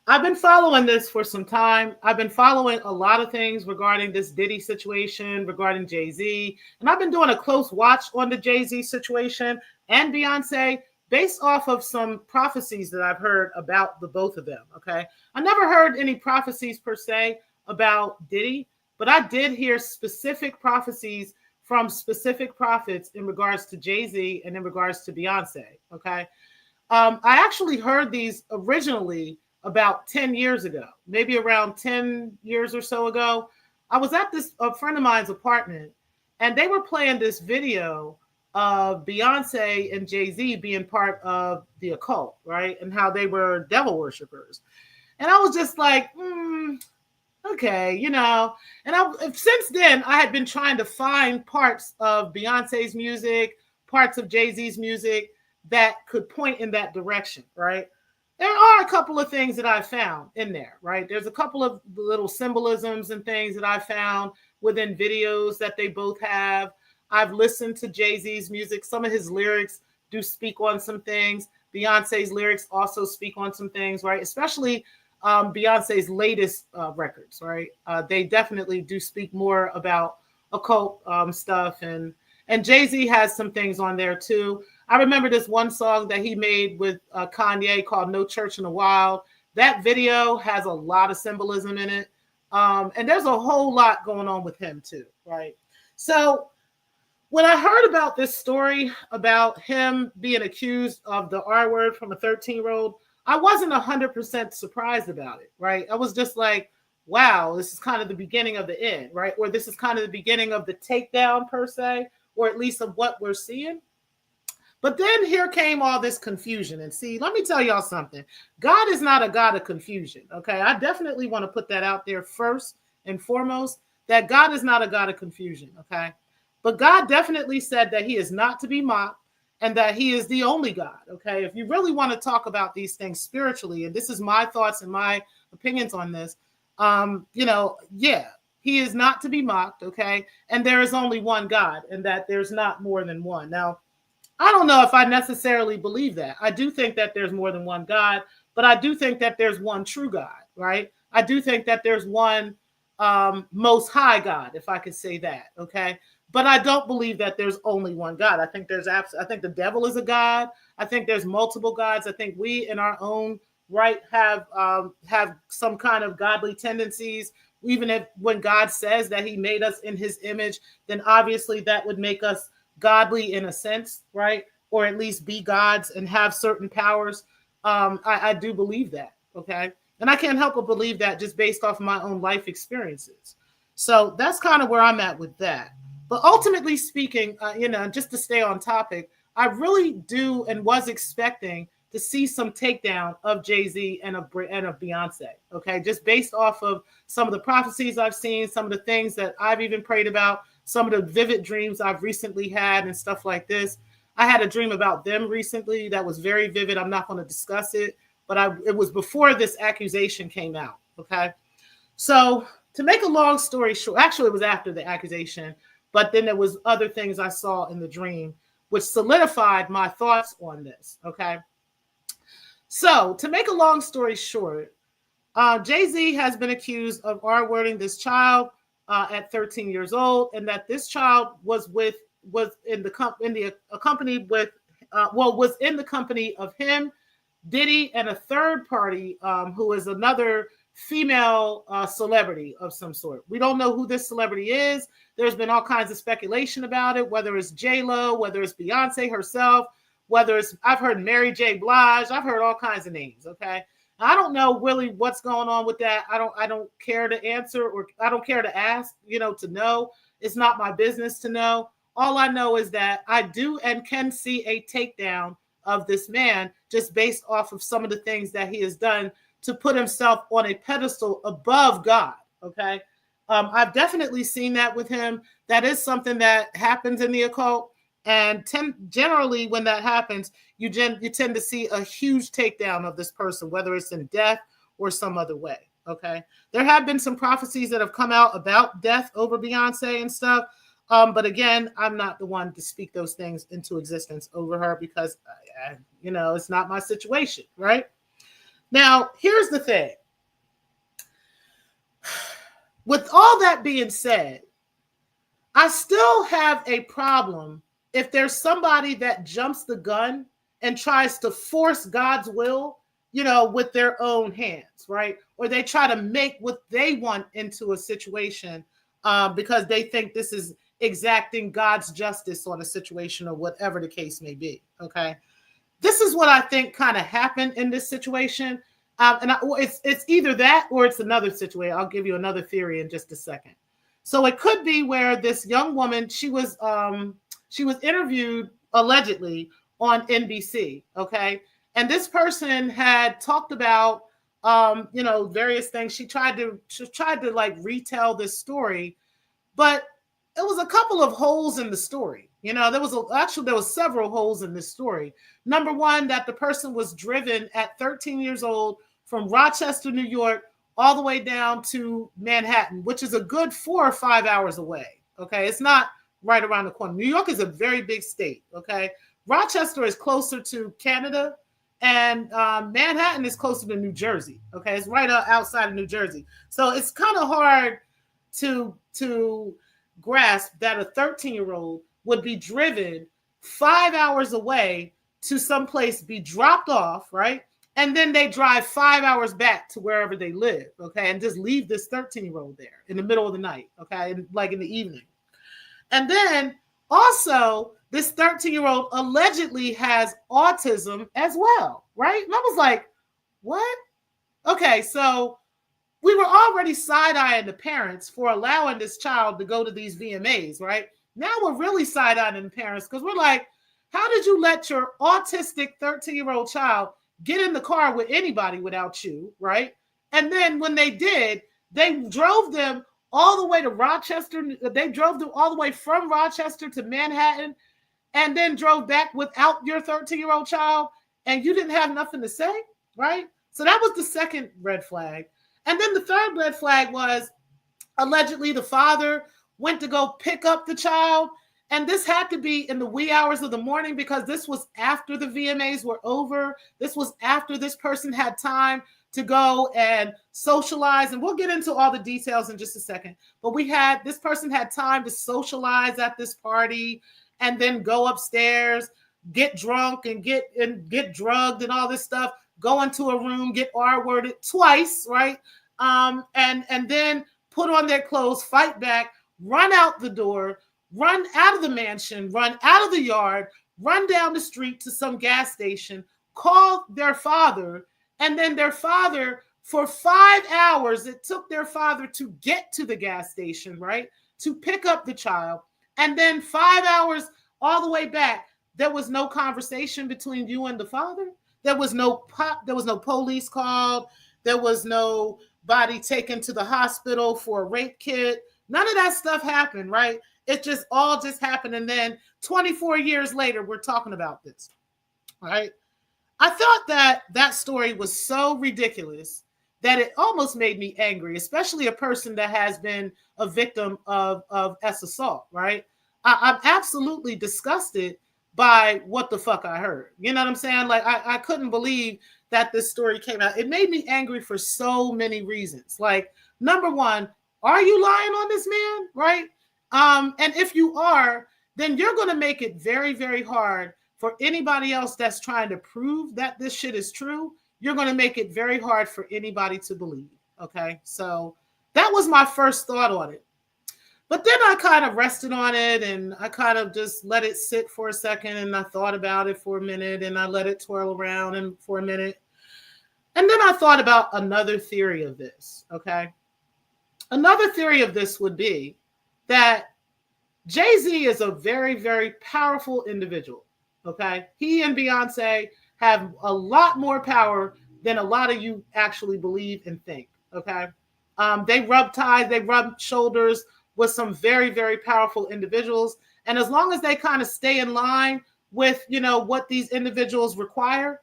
I've been following this for some time. I've been following a lot of things regarding this Diddy situation, regarding Jay-Z. And I've been doing a close watch on the Jay-Z situation and Beyonce based off of some prophecies that I've heard about the both of them, okay? I never heard any prophecies per se about Diddy, but I did hear specific prophecies from specific prophets in regards to Jay-Z and in regards to Beyonce, okay? I actually heard these originally about 10 years ago, maybe around 10 years or so ago. I was at a friend of mine's apartment, and they were playing this video of Beyonce and Jay-Z being part of the occult, right? And how they were devil worshipers. And I was just like, okay, and since then, I had been trying to find parts of Beyonce's music, parts of Jay-Z's music that could point in that direction, right? There are a couple of things that I found in there, right? There's a couple of little symbolisms and things that I found within videos that they both have. I've listened to Jay-Z's music. Some of his lyrics do speak on some things. Beyonce's lyrics also speak on some things, right? Especially Beyonce's latest records, right? They definitely do speak more about occult stuff, and Jay-Z has some things on there too. I remember this one song that he made with Kanye called "No Church in the Wild." That video has a lot of symbolism in it, and there's a whole lot going on with him too, right? So when I heard about this story about him being accused of the R word from a 13-year-old, I wasn't 100% surprised about it, right? I was just like, wow, this is kind of the beginning of the end, right? Or this is kind of the beginning of the takedown per se, or at least of what we're seeing. But then here came all this confusion. And see, let me tell y'all something. God is not a God of confusion, okay? I definitely want to put that out there first and foremost, that God is not a God of confusion, okay? But God definitely said that he is not to be mocked, and that he is the only God, okay? If you really want to talk about these things spiritually, and this is my thoughts and my opinions on this, He is not to be mocked, okay? And there is only one God, and that there's not more than one. Now, I don't know if I necessarily believe that. I do think that there's more than one God, but I do think that there's one true God, right? I do think that there's one most high God, if I could say that, okay? But I don't believe that there's only one God. I think I think the devil is a God. I think there's multiple gods. I think we, in our own right, have some kind of godly tendencies. Even if when God says that He made us in His image, then obviously that would make us godly in a sense, right? Or at least be gods and have certain powers. I do believe that, okay? And I can't help but believe that just based off my own life experiences. So that's kind of where I'm at with that. But ultimately speaking, just to stay on topic, I really do and was expecting to see some takedown of Jay-Z and of Beyonce, okay? Just based off of some of the prophecies I've seen, some of the things that I've even prayed about, some of the vivid dreams I've recently had and stuff like this. I had a dream about them recently that was very vivid. I'm not going to discuss it, but it was before this accusation came out, okay? So to make a long story short, actually it was after the accusation, but then there was other things I saw in the dream which solidified my thoughts on this, okay? So to make a long story short, Jay-Z has been accused of R-wording this child at 13 years old, and that this child was in the company of him, Diddy, and a third party who is another female celebrity of some sort. We don't know who this celebrity is. There's been all kinds of speculation about it, whether it's J-Lo, whether it's Beyonce herself, I've heard Mary J. Blige, I've heard all kinds of names, okay? I don't know really what's going on with that. I don't care to answer, or I don't care to ask, to know. It's not my business to know. All I know is that I do and can see a takedown of this man just based off of some of the things that he has done to put himself on a pedestal above God, okay? I've definitely seen that with him. That is something that happens in the occult. And generally, when that happens, you tend to see a huge takedown of this person, whether it's in death or some other way, okay? There have been some prophecies that have come out about death over Beyonce and stuff. But again, I'm not the one to speak those things into existence over her because, it's not my situation, right? Now, here's the thing. With all that being said, I still have a problem if there's somebody that jumps the gun and tries to force God's will, with their own hands, right? Or they try to make what they want into a situation because they think this is exacting God's justice on a situation or whatever the case may be, okay? This is what I think kind of happened in this situation. It's either that or it's another situation. I'll give you another theory in just a second. So it could be where this young woman, she was interviewed allegedly on NBC, okay? And this person had talked about, various things. She tried to like retell this story, but it was a couple of holes in the story. There was several holes in this story. Number one, that the person was driven at 13 years old from Rochester, New York, all the way down to Manhattan, which is a good 4 or 5 hours away. Okay, it's not right around the corner. New York is a very big state. Okay, Rochester is closer to Canada, and Manhattan is closer to New Jersey. Okay, it's right outside of New Jersey. So it's kind of hard to grasp that a 13-year-old would be driven 5 hours away to someplace, be dropped off, right? And then they drive 5 hours back to wherever they live, okay? And just leave this 13-year-old there in the middle of the night, okay? Like in the evening. And then also, this 13-year-old allegedly has autism as well, right? And I was like, what? Okay, so we were already side-eyeing the parents for allowing this child to go to these VMAs, right? Now we're really side-eyeing the parents because we're like, how did you let your autistic 13-year-old child get in the car with anybody without you, right? And then when they did, they drove them all the way to Rochester. They drove them all the way from Rochester to Manhattan and then drove back without your 13-year-old child, and you didn't have nothing to say, right? So that was the second red flag. And then the third red flag was Allegedly, the father went to go pick up the child. And this had to be in the wee hours of the morning because this was after the VMAs were over. This was after this person had time to go and socialize. And we'll get into all the details in just a second. But this person had time to socialize at this party and then go upstairs, get drunk and get drugged and all this stuff, go into a room, get R-worded twice, right? And then put on their clothes, fight back, run out the door, run out of the mansion, run out of the yard, run down the street to some gas station, call their father, and then their father, for 5 hours, it took their father to get to the gas station, right, to pick up the child. And then 5 hours all the way back, there was no conversation between you and the father. There was no police called. There was nobody taken to the hospital for a rape kit. None of that stuff happened, right? It just all happened. And then 24 years later, we're talking about this, right? I thought that story was so ridiculous that it almost made me angry, especially a person that has been a victim of assault, right? I'm absolutely disgusted by what the fuck I heard. You know what I'm saying? Like, I couldn't believe that this story came out. It made me angry for so many reasons. Like, number one, are you lying on this man, right? And if you are, then you're going to make it very, very hard for anybody else that's trying to prove that this shit is true. You're going to make it very hard for anybody to believe. Okay. So that was my first thought on it. But then I kind of rested on it and I kind of just let it sit for a second and I thought about it for a minute and I let it twirl around and for a minute. And then I thought about another theory of this. Okay. Another theory of this would be that Jay-Z is a very, very powerful individual, okay? He and Beyonce have a lot more power than a lot of you actually believe and think, okay? They rub ties, they rub shoulders with some very, very powerful individuals. And as long as they kind of stay in line with, what these individuals require,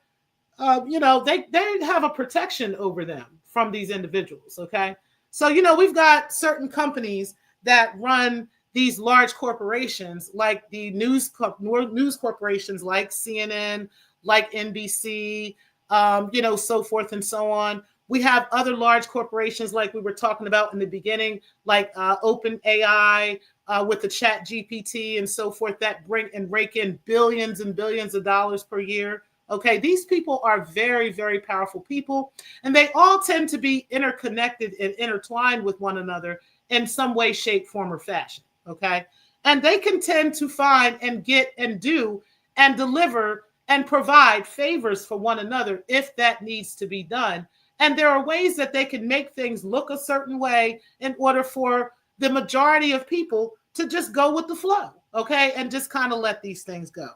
they have a protection over them from these individuals, okay? So, we've got certain companies that run these large corporations, like the news corporations like CNN, like NBC, so forth and so on. We have other large corporations like we were talking about in the beginning, like OpenAI with the Chat GPT and so forth that bring and rake in billions and billions of dollars per year. Okay, these people are very, very powerful people, and they all tend to be interconnected and intertwined with one another in some way, shape, form, or fashion. Okay, and they can tend to find and get and do and deliver and provide favors for one another if that needs to be done. And there are ways that they can make things look a certain way in order for the majority of people to just go with the flow, okay, and just kind of let these things go.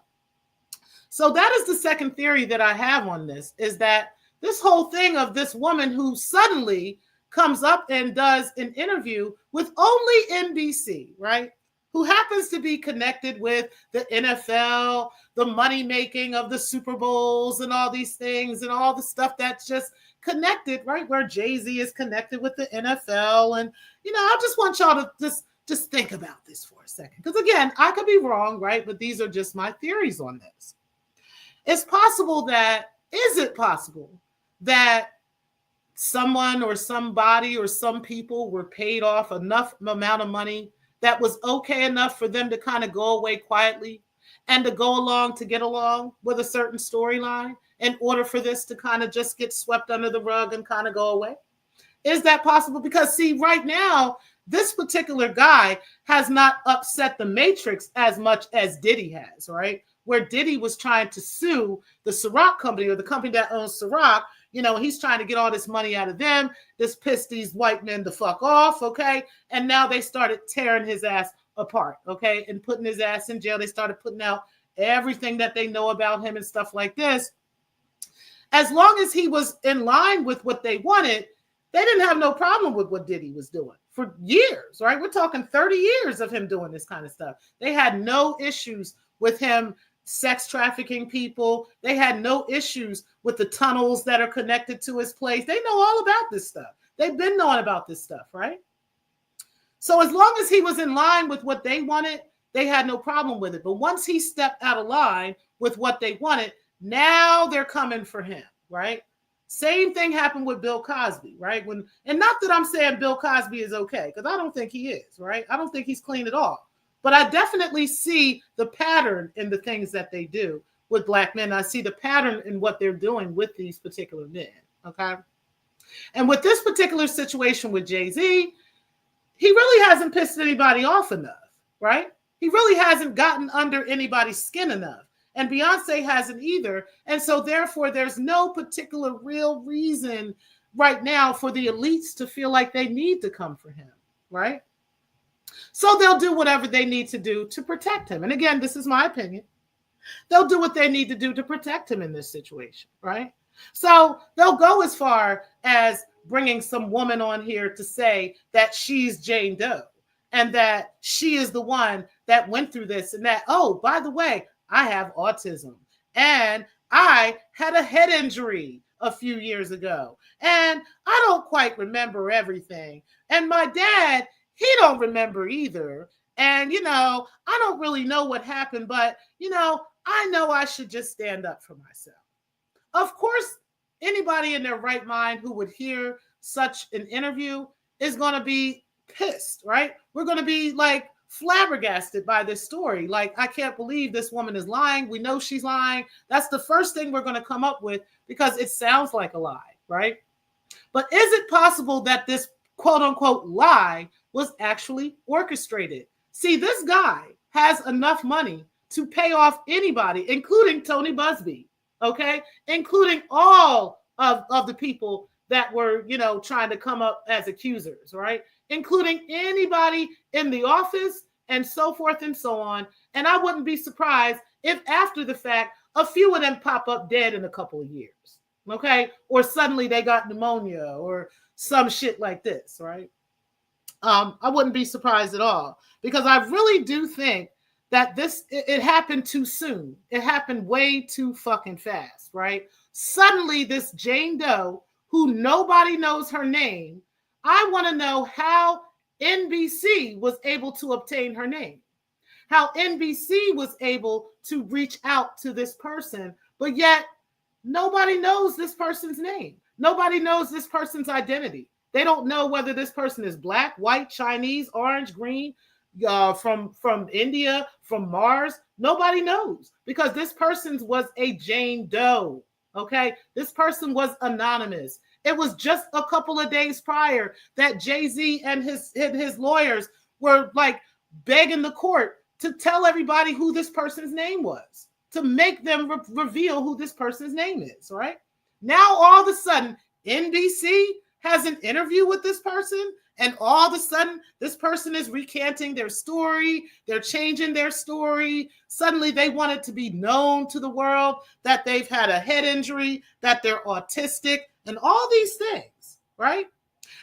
So that is the second theory that I have on this, is that this whole thing of this woman who suddenly comes up and does an interview with only NBC, right? Who happens to be connected with the NFL, the money making of the Super Bowls and all these things and all the stuff that's just connected, right? Where Jay-Z is connected with the NFL. And, I just want y'all to just think about this for a second. Because again, I could be wrong, right? But these are just my theories on this. Is it possible that someone or somebody or some people were paid off enough amount of money that was okay enough for them to kind of go away quietly and to go along to get along with a certain storyline in order for this to kind of just get swept under the rug and kind of go away? Is that possible? Because see, right now, this particular guy has not upset the matrix as much as Diddy has, right? Where Diddy was trying to sue the Ciroc company or the company that owns Ciroc. He's trying to get all this money out of them. This pissed these white men the fuck off, okay? And now they started tearing his ass apart, okay? And putting his ass in jail. They started putting out everything that they know about him and stuff like this. As long as he was in line with what they wanted, they didn't have no problem with what Diddy was doing for years, right? We're talking 30 years of him doing this kind of stuff. They had no issues with him sex trafficking people. They had no issues with the tunnels that are connected to his place. They know all about this stuff. They've been knowing about this stuff, right? So as long as he was in line with what they wanted, they had no problem with it. But once he stepped out of line with what they wanted, now they're coming for him, right? Same thing happened with Bill Cosby, right? And not that I'm saying Bill Cosby is okay, because I don't think he is, right? I don't think he's clean at all. But I definitely see the pattern in the things that they do with black men. I see the pattern in what they're doing with these particular men, okay? And with this particular situation with Jay-Z, he really hasn't pissed anybody off enough, right? He really hasn't gotten under anybody's skin enough. And Beyonce hasn't either. And so therefore, there's no particular real reason right now for the elites to feel like they need to come for him, right? So they'll do whatever they need to do to protect him. And again, this is my opinion. They'll do what they need to do to protect him in this situation, right? So they'll go as far as bringing some woman on here to say that she's Jane Doe and that she is the one that went through this and that, oh, by the way, I have autism and I had a head injury a few years ago and I don't quite remember everything. And my dad, he don't remember either. And, I don't really know what happened, but, I know I should just stand up for myself. Of course, anybody in their right mind who would hear such an interview is going to be pissed, right? We're going to be like flabbergasted by this story. Like, I can't believe this woman is lying. We know she's lying. That's the first thing we're going to come up with because it sounds like a lie, right? But is it possible that this quote unquote lie was actually orchestrated? See, this guy has enough money to pay off anybody, including Tony Busby, okay? Including all of the people that were, trying to come up as accusers, right? Including anybody in the office and so forth and so on. And I wouldn't be surprised if after the fact, a few of them pop up dead in a couple of years, okay? Or suddenly they got pneumonia or some shit like this, right? I wouldn't be surprised at all because I really do think that it happened too soon. It happened way too fucking fast, right? Suddenly this Jane Doe, who nobody knows her name, I want to know how NBC was able to obtain her name, how NBC was able to reach out to this person, but yet nobody knows this person's name. Nobody knows this person's identity. They don't know whether this person is black, white, Chinese, orange, green, from India, from Mars. Nobody knows because this person was a Jane Doe. Okay, this person was anonymous. It was just a couple of days prior that Jay-Z and his lawyers were like begging the court to tell everybody who this person's name was, to make them reveal who this person's name is, right? Now, all of a sudden, NBC has an interview with this person, and all of a sudden, this person is recanting their story. They're changing their story. Suddenly, they want it to be known to the world that they've had a head injury, that they're autistic, and all these things, right?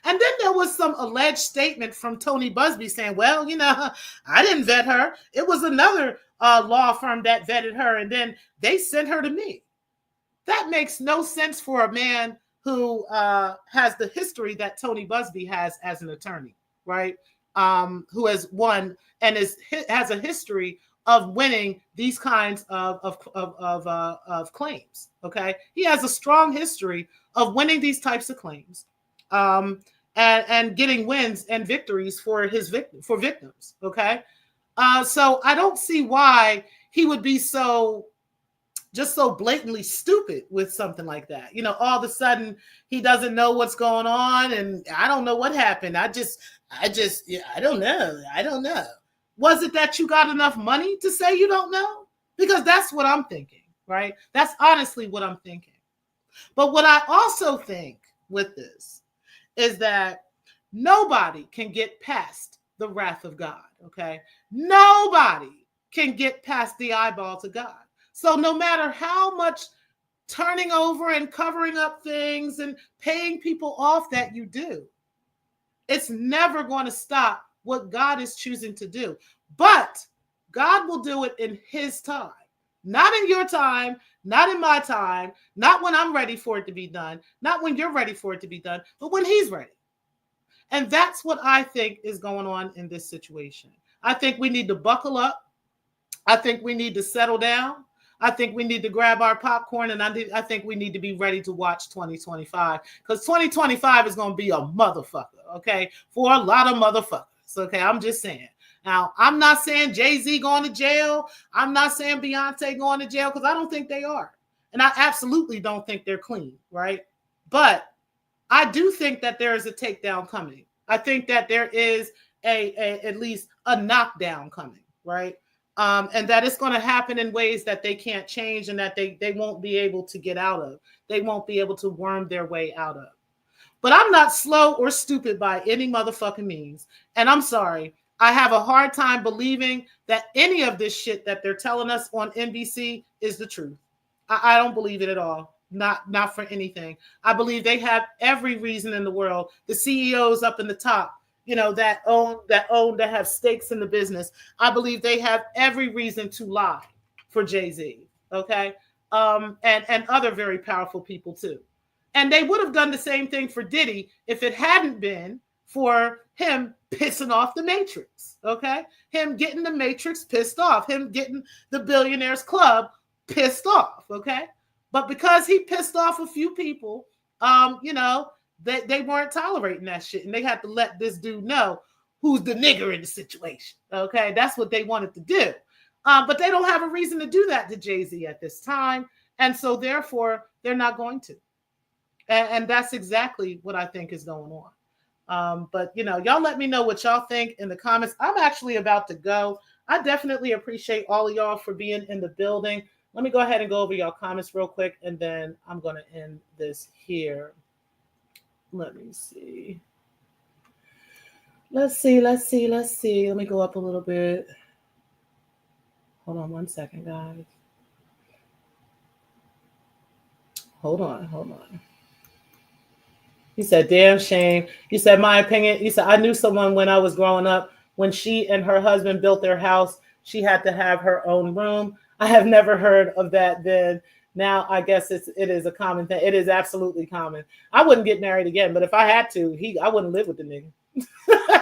And then there was some alleged statement from Tony Busby saying, well, I didn't vet her. It was another law firm that vetted her, and then they sent her to me. That makes no sense for a man who has the history that Tony Busby has as an attorney, right? Who has won and has a history of winning these kinds of claims. Okay, he has a strong history of winning these types of claims, and getting wins and victories for victims. Okay, so I don't see why he would be so blatantly stupid with something like that. All of a sudden he doesn't know what's going on and I don't know what happened. I don't know. Was it that you got enough money to say you don't know? Because that's what I'm thinking, right? That's honestly what I'm thinking. But what I also think with this is that nobody can get past the wrath of God, okay? Nobody can get past the eyeballs of God. So no matter how much turning over and covering up things and paying people off that you do, it's never going to stop what God is choosing to do. But God will do it in his time, not in your time, not in my time, not when I'm ready for it to be done, not when you're ready for it to be done, but when he's ready. And that's what I think is going on in this situation. I think we need to buckle up. I think we need to settle down. I think we need to grab our popcorn, and I think we need to be ready to watch 2025, because 2025 is going to be a motherfucker, okay, for a lot of motherfuckers, okay? I'm just saying. Now, I'm not saying Jay-Z going to jail. I'm not saying Beyonce going to jail, because I don't think they are. And I absolutely don't think they're clean, right? But I do think that there is a takedown coming. I think that there is at least a knockdown coming, right? And that it's going to happen in ways that they can't change, and that they won't be able to get out of. They won't be able to worm their way out of. But I'm not slow or stupid by any motherfucking means. And I'm sorry, I have a hard time believing that any of this shit that they're telling us on NBC is the truth. I don't believe it at all. Not for anything. I believe they have every reason in the world. The CEOs up in the top, that have stakes in the business. I believe they have every reason to lie for Jay-Z, okay? And other very powerful people too. And they would have done the same thing for Diddy if it hadn't been for him pissing off the Matrix, okay? Him getting the Matrix pissed off, him getting the Billionaires Club pissed off, okay? But because he pissed off a few people, they weren't tolerating that shit, and they had to let this dude know who's the nigger in the situation. Okay, that's what they wanted to do. But they don't have a reason to do that to Jay-Z at this time, and so therefore they're not going to. And that's exactly what I think is going on. But y'all let me know what y'all think in the comments. I'm actually about to go. I definitely appreciate all of y'all for being in the building. Let me go ahead and go over y'all comments real quick, and then I'm going to end this here. Let me see. Let's see. Let me go up a little bit. Hold on one second, guys. Hold on. He said, damn shame. He said, my opinion. He said, I knew someone when I was growing up. When she and her husband built their house, she had to have her own room. I have never heard of that then. Now, I guess it is a common thing. It is absolutely common. I wouldn't get married again, but if I had to, I wouldn't live with the nigga.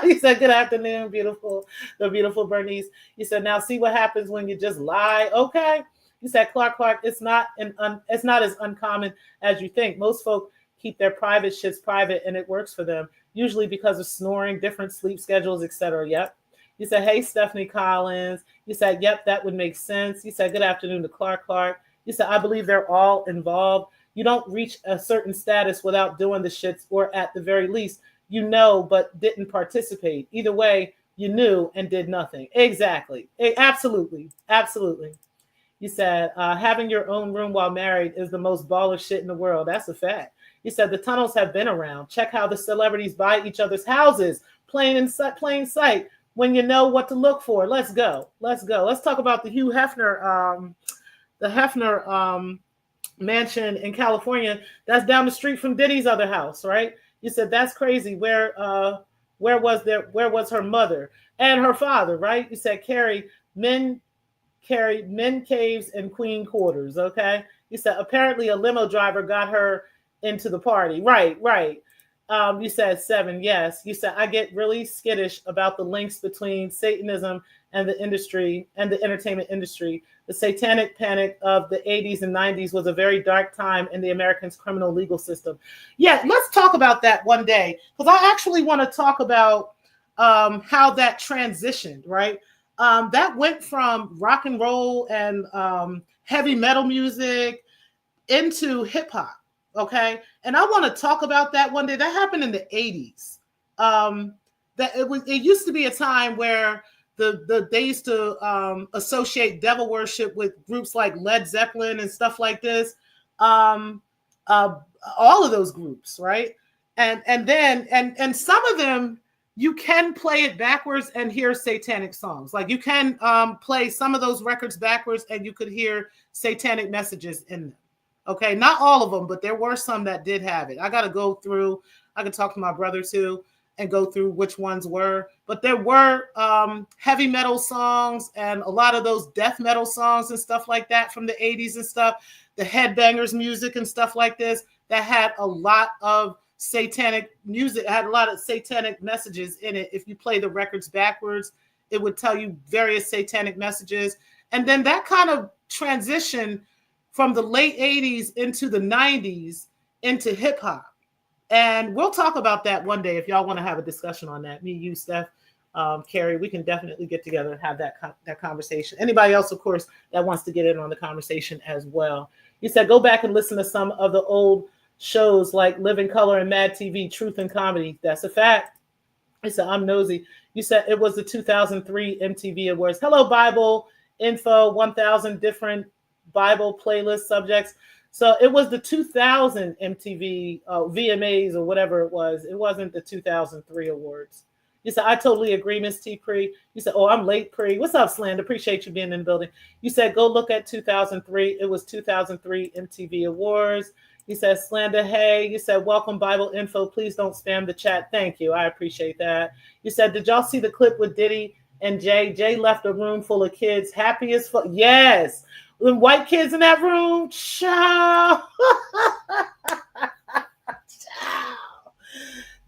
He said, good afternoon, the beautiful Bernice. He said, now see what happens when you just lie. Okay. He said, Clark, it's not as uncommon as you think. Most folk keep their private shits private, and it works for them, usually because of snoring, different sleep schedules, etc. Yep. You said, hey, Stephanie Collins. You said, yep, that would make sense. You said, good afternoon to Clark. You said, I believe they're all involved. You don't reach a certain status without doing the shits, or at the very least, but didn't participate. Either way, you knew and did nothing. Exactly. Absolutely. You said, having your own room while married is the most baller shit in the world. That's a fact. You said, the tunnels have been around. Check how the celebrities buy each other's houses. Plain sight. When you know what to look for. Let's go. Let's talk about the Hugh Hefner, mansion in California. That's down the street from Diddy's other house, right? You said that's crazy. Where was her mother and her father, right? You said men caves and queen quarters, okay? You said apparently a limo driver got her into the party. Right. You said 7, yes. You said, I get really skittish about the links between Satanism and the industry and the entertainment industry. The satanic panic of the 80s and 90s was a very dark time in the Americans' criminal legal system. Yeah, let's talk about that one day, because I actually want to talk about how that transitioned, right? That went from rock and roll and heavy metal music into hip hop. Okay, and I want to talk about that one day. That happened in the 80s. It used to be a time where they used to associate devil worship with groups like Led Zeppelin and stuff like this. All of those groups, right? And then some of them you can play it backwards and hear satanic songs. Like you can play some of those records backwards and you could hear satanic messages in them. Okay, not all of them, but there were some that did have it. I got to go through. I could talk to my brother too and go through which ones were. But there were heavy metal songs and a lot of those death metal songs and stuff like that from the 80s and stuff. The Headbangers music and stuff like this that had a lot of satanic music. It had a lot of satanic messages in it. If you play the records backwards, it would tell you various satanic messages. And then that kind of transition from the late 80s into the 90s into hip hop. And we'll talk about that one day if y'all want to have a discussion on that. Me, you, Steph, Carrie, we can definitely get together and have that conversation. Anybody else, of course, that wants to get in on the conversation as well. You said go back and listen to some of the old shows like Living Color and Mad TV, Truth and Comedy. That's a fact. I said, I'm nosy. You said it was the 2003 MTV Awards. Hello, Bible Info, 1,000 different Bible playlist subjects. So it was the 2000 MTV VMAs or whatever it was. It wasn't the 2003 awards. You said, I totally agree, Miss T. Pre. You said, oh, I'm late, Pre. What's up, Slander? Appreciate you being in the building. You said, go look at 2003. It was 2003 MTV Awards. You said, Slander, hey. You said, welcome, Bible Info. Please don't spam the chat. Thank you. I appreciate that. You said, did y'all see the clip with Diddy and Jay? Jay left a room full of kids, happy as fuck. Yes. The white kids in that room, child.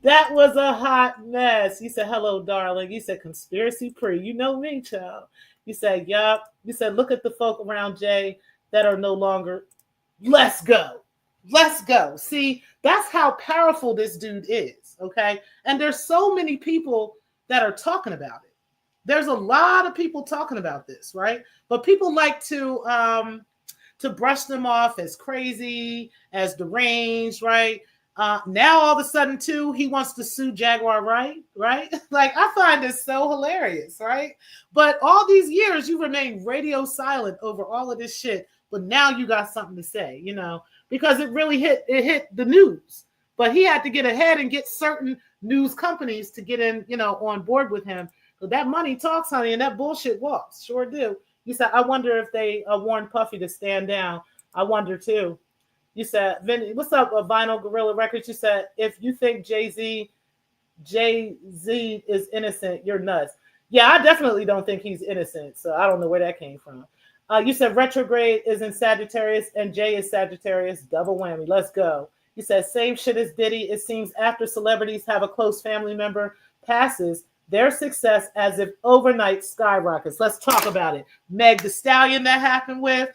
That was a hot mess. You said, hello, darling. You said, conspiracy Pre. You know me, child. You said, yup. You said, look at the folk around Jay that are no longer. Let's go. Let's go. See, that's how powerful this dude is, okay? And there's so many people that are talking about it. There's a lot of people talking about this, right? But people like to brush them off as crazy, as deranged, right? Now all of a sudden, too, he wants to sue Jaguar, right? Like, I find this so hilarious, right? But all these years, you remain radio silent over all of this shit. But now you got something to say, you know, because it really hit the news. But he had to get ahead and get certain news companies to get in, you know, on board with him. So that money talks, honey, and that bullshit walks. Sure do. You said, I wonder if they warned Puffy to stand down. I wonder, too. You said, Vinny, what's up, Vinyl Gorilla Records? You said, if you think Jay-Z is innocent, you're nuts. Yeah, I definitely don't think he's innocent. So I don't know where that came from. You said retrograde is in Sagittarius and Jay is Sagittarius. Double whammy. Let's go. You said same shit as Diddy. It seems after celebrities have a close family member passes, their success as if overnight skyrockets. Let's talk about it. Meg Thee Stallion that happened with.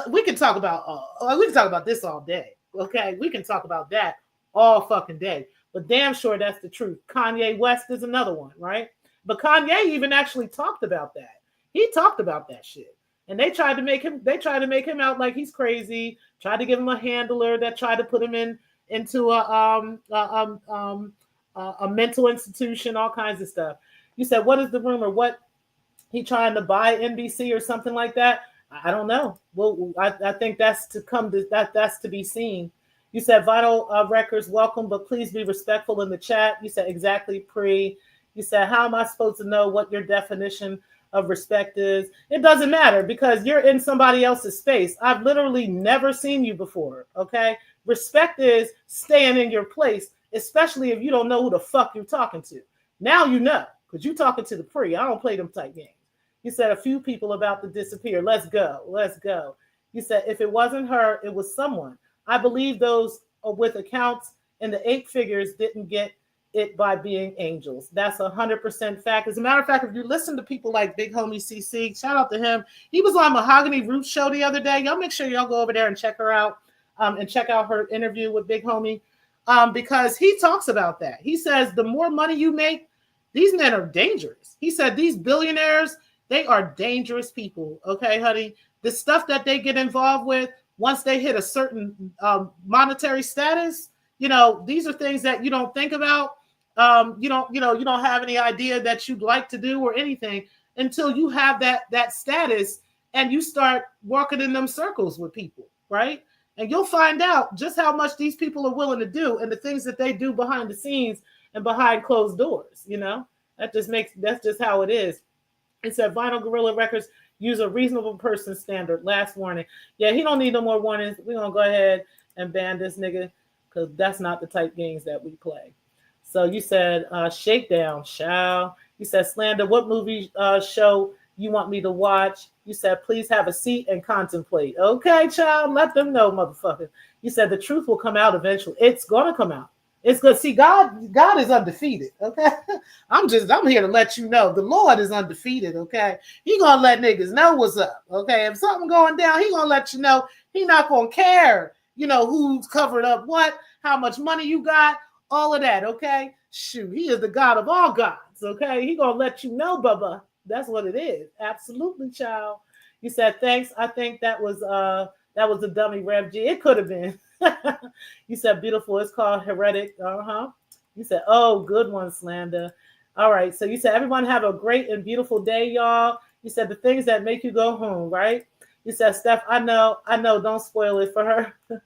We can talk about this all day. Okay, we can talk about that all fucking day. But damn sure that's the truth. Kanye West is another one, right? But Kanye even actually talked about that. He talked about that shit. And they tried to make him out like he's crazy, tried to give him a handler that tried to put him into a mental institution, all kinds of stuff. You said, what is the rumor? What, he trying to buy NBC or something like that? I don't know. Well, I think that's to be seen. You said Vinyl Records, welcome, but please be respectful in the chat. You said exactly, Pre. You said, how am I supposed to know what your definition of respect is? It doesn't matter because you're in somebody else's space. I've literally never seen you before, okay? Respect is staying in your place, especially if you don't know who the fuck you're talking to. Now you know, because you're talking to the Pre. I don't play them type games. You said a few people about to disappear. Let's go. Let's go. You said if it wasn't her, it was someone. I believe those with accounts in the 8 figures didn't get it by being angels. That's 100% fact. As a matter of fact, if you listen to people like Big Homie CC, shout out to him. He was on Mahogany Roots show the other day. Y'all make sure y'all go over there and check her out and check out her interview with Big Homie because he talks about that. He says the more money you make, these men are dangerous. He said these billionaires, they are dangerous people. Okay, honey? The stuff that they get involved with, once they hit a certain monetary status, you know, these are things that you don't think about. You don't have any idea that you'd like to do or anything until you have that status and you start walking in them circles with people, right? And you'll find out just how much these people are willing to do and the things that they do behind the scenes and behind closed doors. You know, that's just how it is. It said Vinyl Gorilla Records use a reasonable person standard. Last warning. Yeah, he don't need no more warnings. We're gonna go ahead and ban this nigga because that's not the type games that we play. So you said Shakedown, shall. You said slander. What movie show you want me to watch? You said please have a seat and contemplate. Okay, child, let them know, motherfucker. You said the truth will come out eventually. It's gonna come out. It's good. See, God is undefeated. Okay. I'm here to let you know the Lord is undefeated. Okay. He gonna let niggas know what's up. Okay. If something going down, he gonna let you know. He not gonna care, who's covered up what, how much money you got, all of that. Okay. Shoot, he is the God of all gods. Okay. He gonna let you know, Bubba. That's what it is. Absolutely, child. You said thanks. I think that was a dummy Rev G. It could have been. You said beautiful. It's called heretic. You said, oh, good one, Slander. All right. So you said everyone have a great and beautiful day, y'all. You said the things that make you go home, right? You said, Steph, I know. Don't spoil it for her.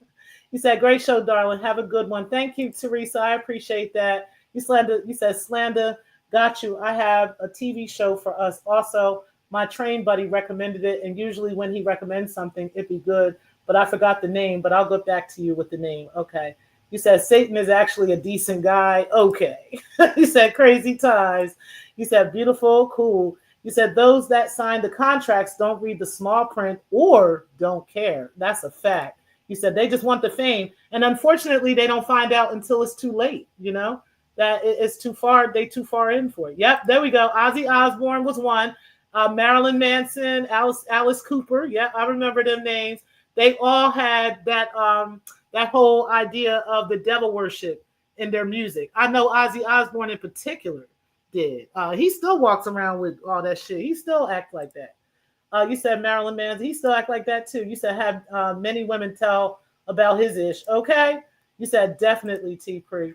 You said, great show, darling. Have a good one. Thank you, Teresa. I appreciate that. You said, Slander, got you. I have a TV show for us. Also, my train buddy recommended it. And usually when he recommends something, it'd be good. But I forgot the name, but I'll get back to you with the name. Okay. You said Satan is actually a decent guy. Okay. You said crazy ties. You said beautiful, cool. You said those that sign the contracts don't read the small print or don't care. That's a fact. You said they just want the fame. And unfortunately, they don't find out until it's too late, that it's too far. They too far in for it. Yep, there we go. Ozzy Osbourne was one. Marilyn Manson, Alice Cooper. Yeah, I remember them names. They all had that whole idea of the devil worship in their music. I know Ozzy Osbourne in particular did. He still walks around with all that shit. He still acts like that. You said Marilyn Manson. He still act like that too. You said have many women tell about his ish. Okay. You said definitely T-Pre.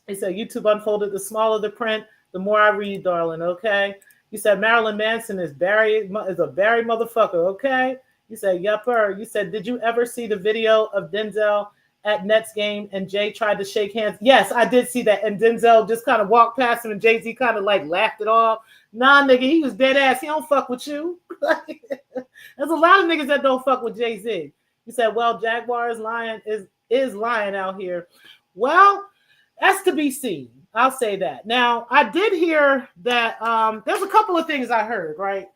He said YouTube unfolded. The smaller the print, the more I read, darling. Okay. You said Marilyn Manson is a Barry motherfucker. Okay. You said, yupper. You said, did you ever see the video of Denzel at Nets game and Jay tried to shake hands? Yes, I did see that. And Denzel just kind of walked past him and Jay-Z kind of like laughed it off. Nah, nigga, he was dead ass. He don't fuck with you. There's a lot of niggas that don't fuck with Jay-Z. You said, well, Jaguar is lying out here. Well, that's to be seen. I'll say that. Now, I did hear that there's a couple of things I heard, right?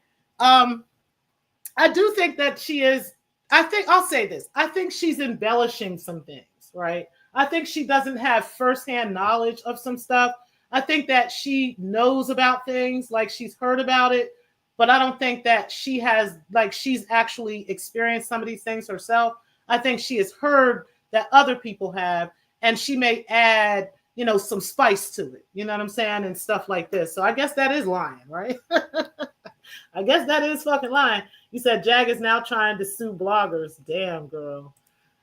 I do think that she is, I'll say this. I think she's embellishing some things, right? I think she doesn't have firsthand knowledge of some stuff. I think that she knows about things, like she's heard about it, but I don't think that she has, like she's actually experienced some of these things herself. I think she has heard that other people have, and she may add, some spice to it. You know what I'm saying? And stuff like this. So I guess that is lying, right? I guess that is fucking lying. You said Jag is now trying to sue bloggers. Damn, girl.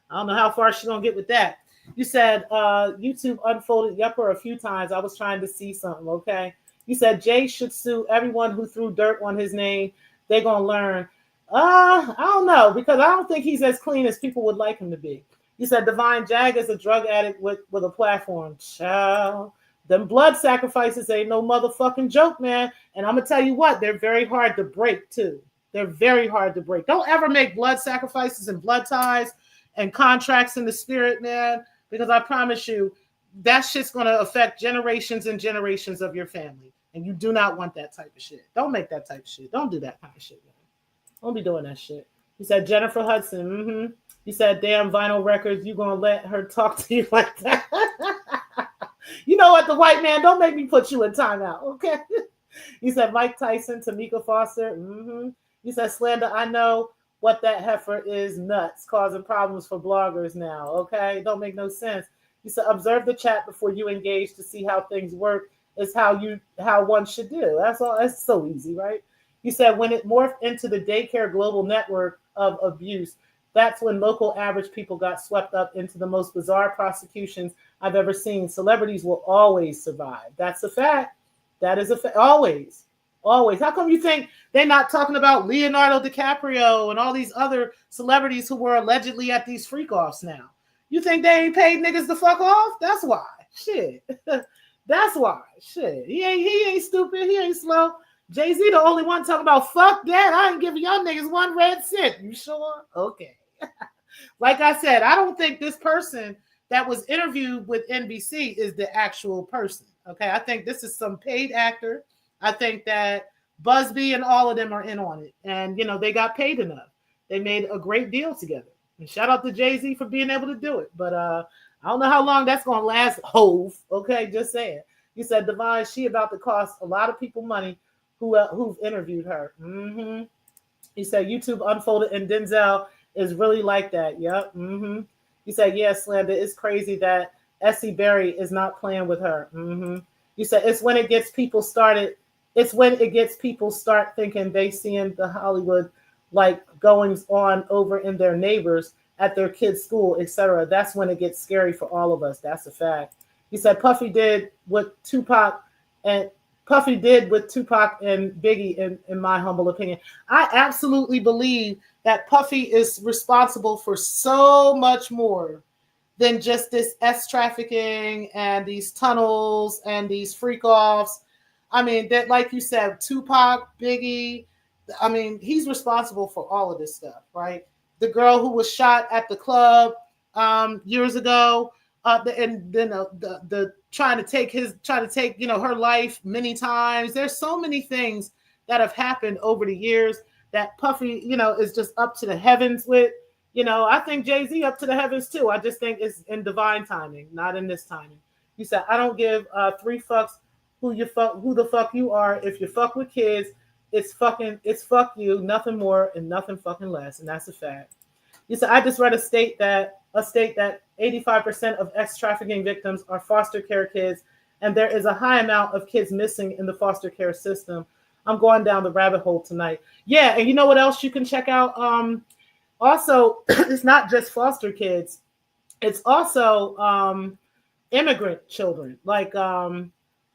I don't know how far she's going to get with that. You said YouTube unfolded Yupper a few times. I was trying to see something, okay? You said Jay should sue everyone who threw dirt on his name. They're going to learn. I don't know, because I don't think he's as clean as people would like him to be. You said Divine Jag is a drug addict with a platform. Child. Them blood sacrifices ain't no motherfucking joke, man. And I'm going to tell you what, they're very hard to break, too. They're very hard to break. Don't ever make blood sacrifices and blood ties and contracts in the spirit, man, because I promise you, that shit's going to affect generations and generations of your family. And you do not want that type of shit. Don't make that type of shit. Don't do that kind of shit, man. Don't be doing that shit. You said Jennifer Hudson. Mm-hmm. You said, damn Vinyl Records, you going to let her talk to you like that? You know what, the white man, don't make me put you in timeout, okay? You said Mike Tyson, Tamika Foster. Mm-hmm. You said, Slander, I know what that heifer is nuts, causing problems for bloggers now, okay? Don't make no sense. You said, observe the chat before you engage to see how things work is how one should do. That's all. That's so easy, right? You said, when it morphed into the daycare global network of abuse, that's when local average people got swept up into the most bizarre prosecutions I've ever seen. Celebrities will always survive. That's a fact. That is a fact. Always. Always. How come you think they're not talking about Leonardo DiCaprio and all these other celebrities who were allegedly at these freak-offs now? You think they ain't paid niggas to fuck off? That's why. Shit. That's why. Shit. He ain't stupid. He ain't slow. Jay-Z the only one talking about fuck that. I ain't giving y'all niggas one red cent. You sure? Okay. Like I said, I don't think this person that was interviewed with NBC is the actual person. Okay. I think this is some paid actor. I think that Busby and all of them are in on it. And, they got paid enough. They made a great deal together. And shout out to Jay-Z for being able to do it. But I don't know how long that's gonna last, Hove. Okay, just saying. You said Divine, she about to cost a lot of people money who've interviewed her. Mm-hmm. He said YouTube unfolded and Denzel is really like that. Yep. Mm-hmm. He said, yeah, Slander, it's crazy that Essie Berry is not playing with her. Mm-hmm. You said it's when it gets people started. It's when it gets people start thinking they seeing the Hollywood like goings on over in their neighbors at their kids' school, etc. That's when it gets scary for all of us. That's a fact. He said Puffy did what Tupac and Puffy did with Tupac and Biggie, in my humble opinion. I absolutely believe that Puffy is responsible for so much more than just this S trafficking and these tunnels and these freak offs. I mean, that, like you said, Tupac, Biggie, I mean, he's responsible for all of this stuff, right? The girl who was shot at the club years ago, and then the trying to take her life many times. There's so many things that have happened over the years that Puffy, is just up to the heavens with. I think Jay-Z up to the heavens too. I just think it's in divine timing, not in this timing. You said I don't give three fucks who the fuck you are. If you fuck with kids, it's fuck you, nothing more and nothing fucking less, and that's a fact. You said I just read a state that 85% of ex-trafficking victims are foster care kids, and there is a high amount of kids missing in the foster care system. I'm going down the rabbit hole tonight. Yeah, and you know what else you can check out? Also, it's not just foster kids. It's also immigrant children, like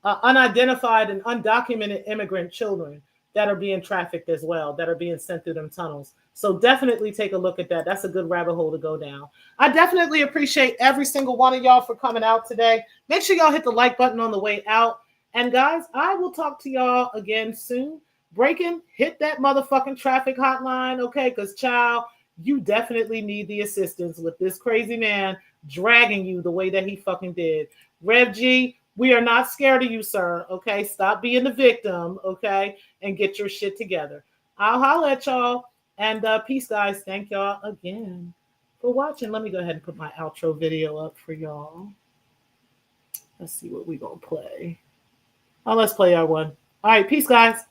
unidentified and undocumented immigrant children that are being trafficked as well, that are being sent through them tunnels. So definitely take a look at that. That's a good rabbit hole to go down. I definitely appreciate every single one of y'all for coming out today. Make sure y'all hit the like button on the way out. And guys, I will talk to y'all again soon. Breaking, hit that motherfucking traffic hotline, okay? Because, child, you definitely need the assistance with this crazy man dragging you the way that he fucking did. Rev G, we are not scared of you, sir, okay? Stop being the victim, okay? And get your shit together. I'll holler at y'all. And peace, guys. Thank y'all again for watching. Let me go ahead and put my outro video up for y'all. Let's see what we're going to play. Oh, let's play our one. All right, peace, guys.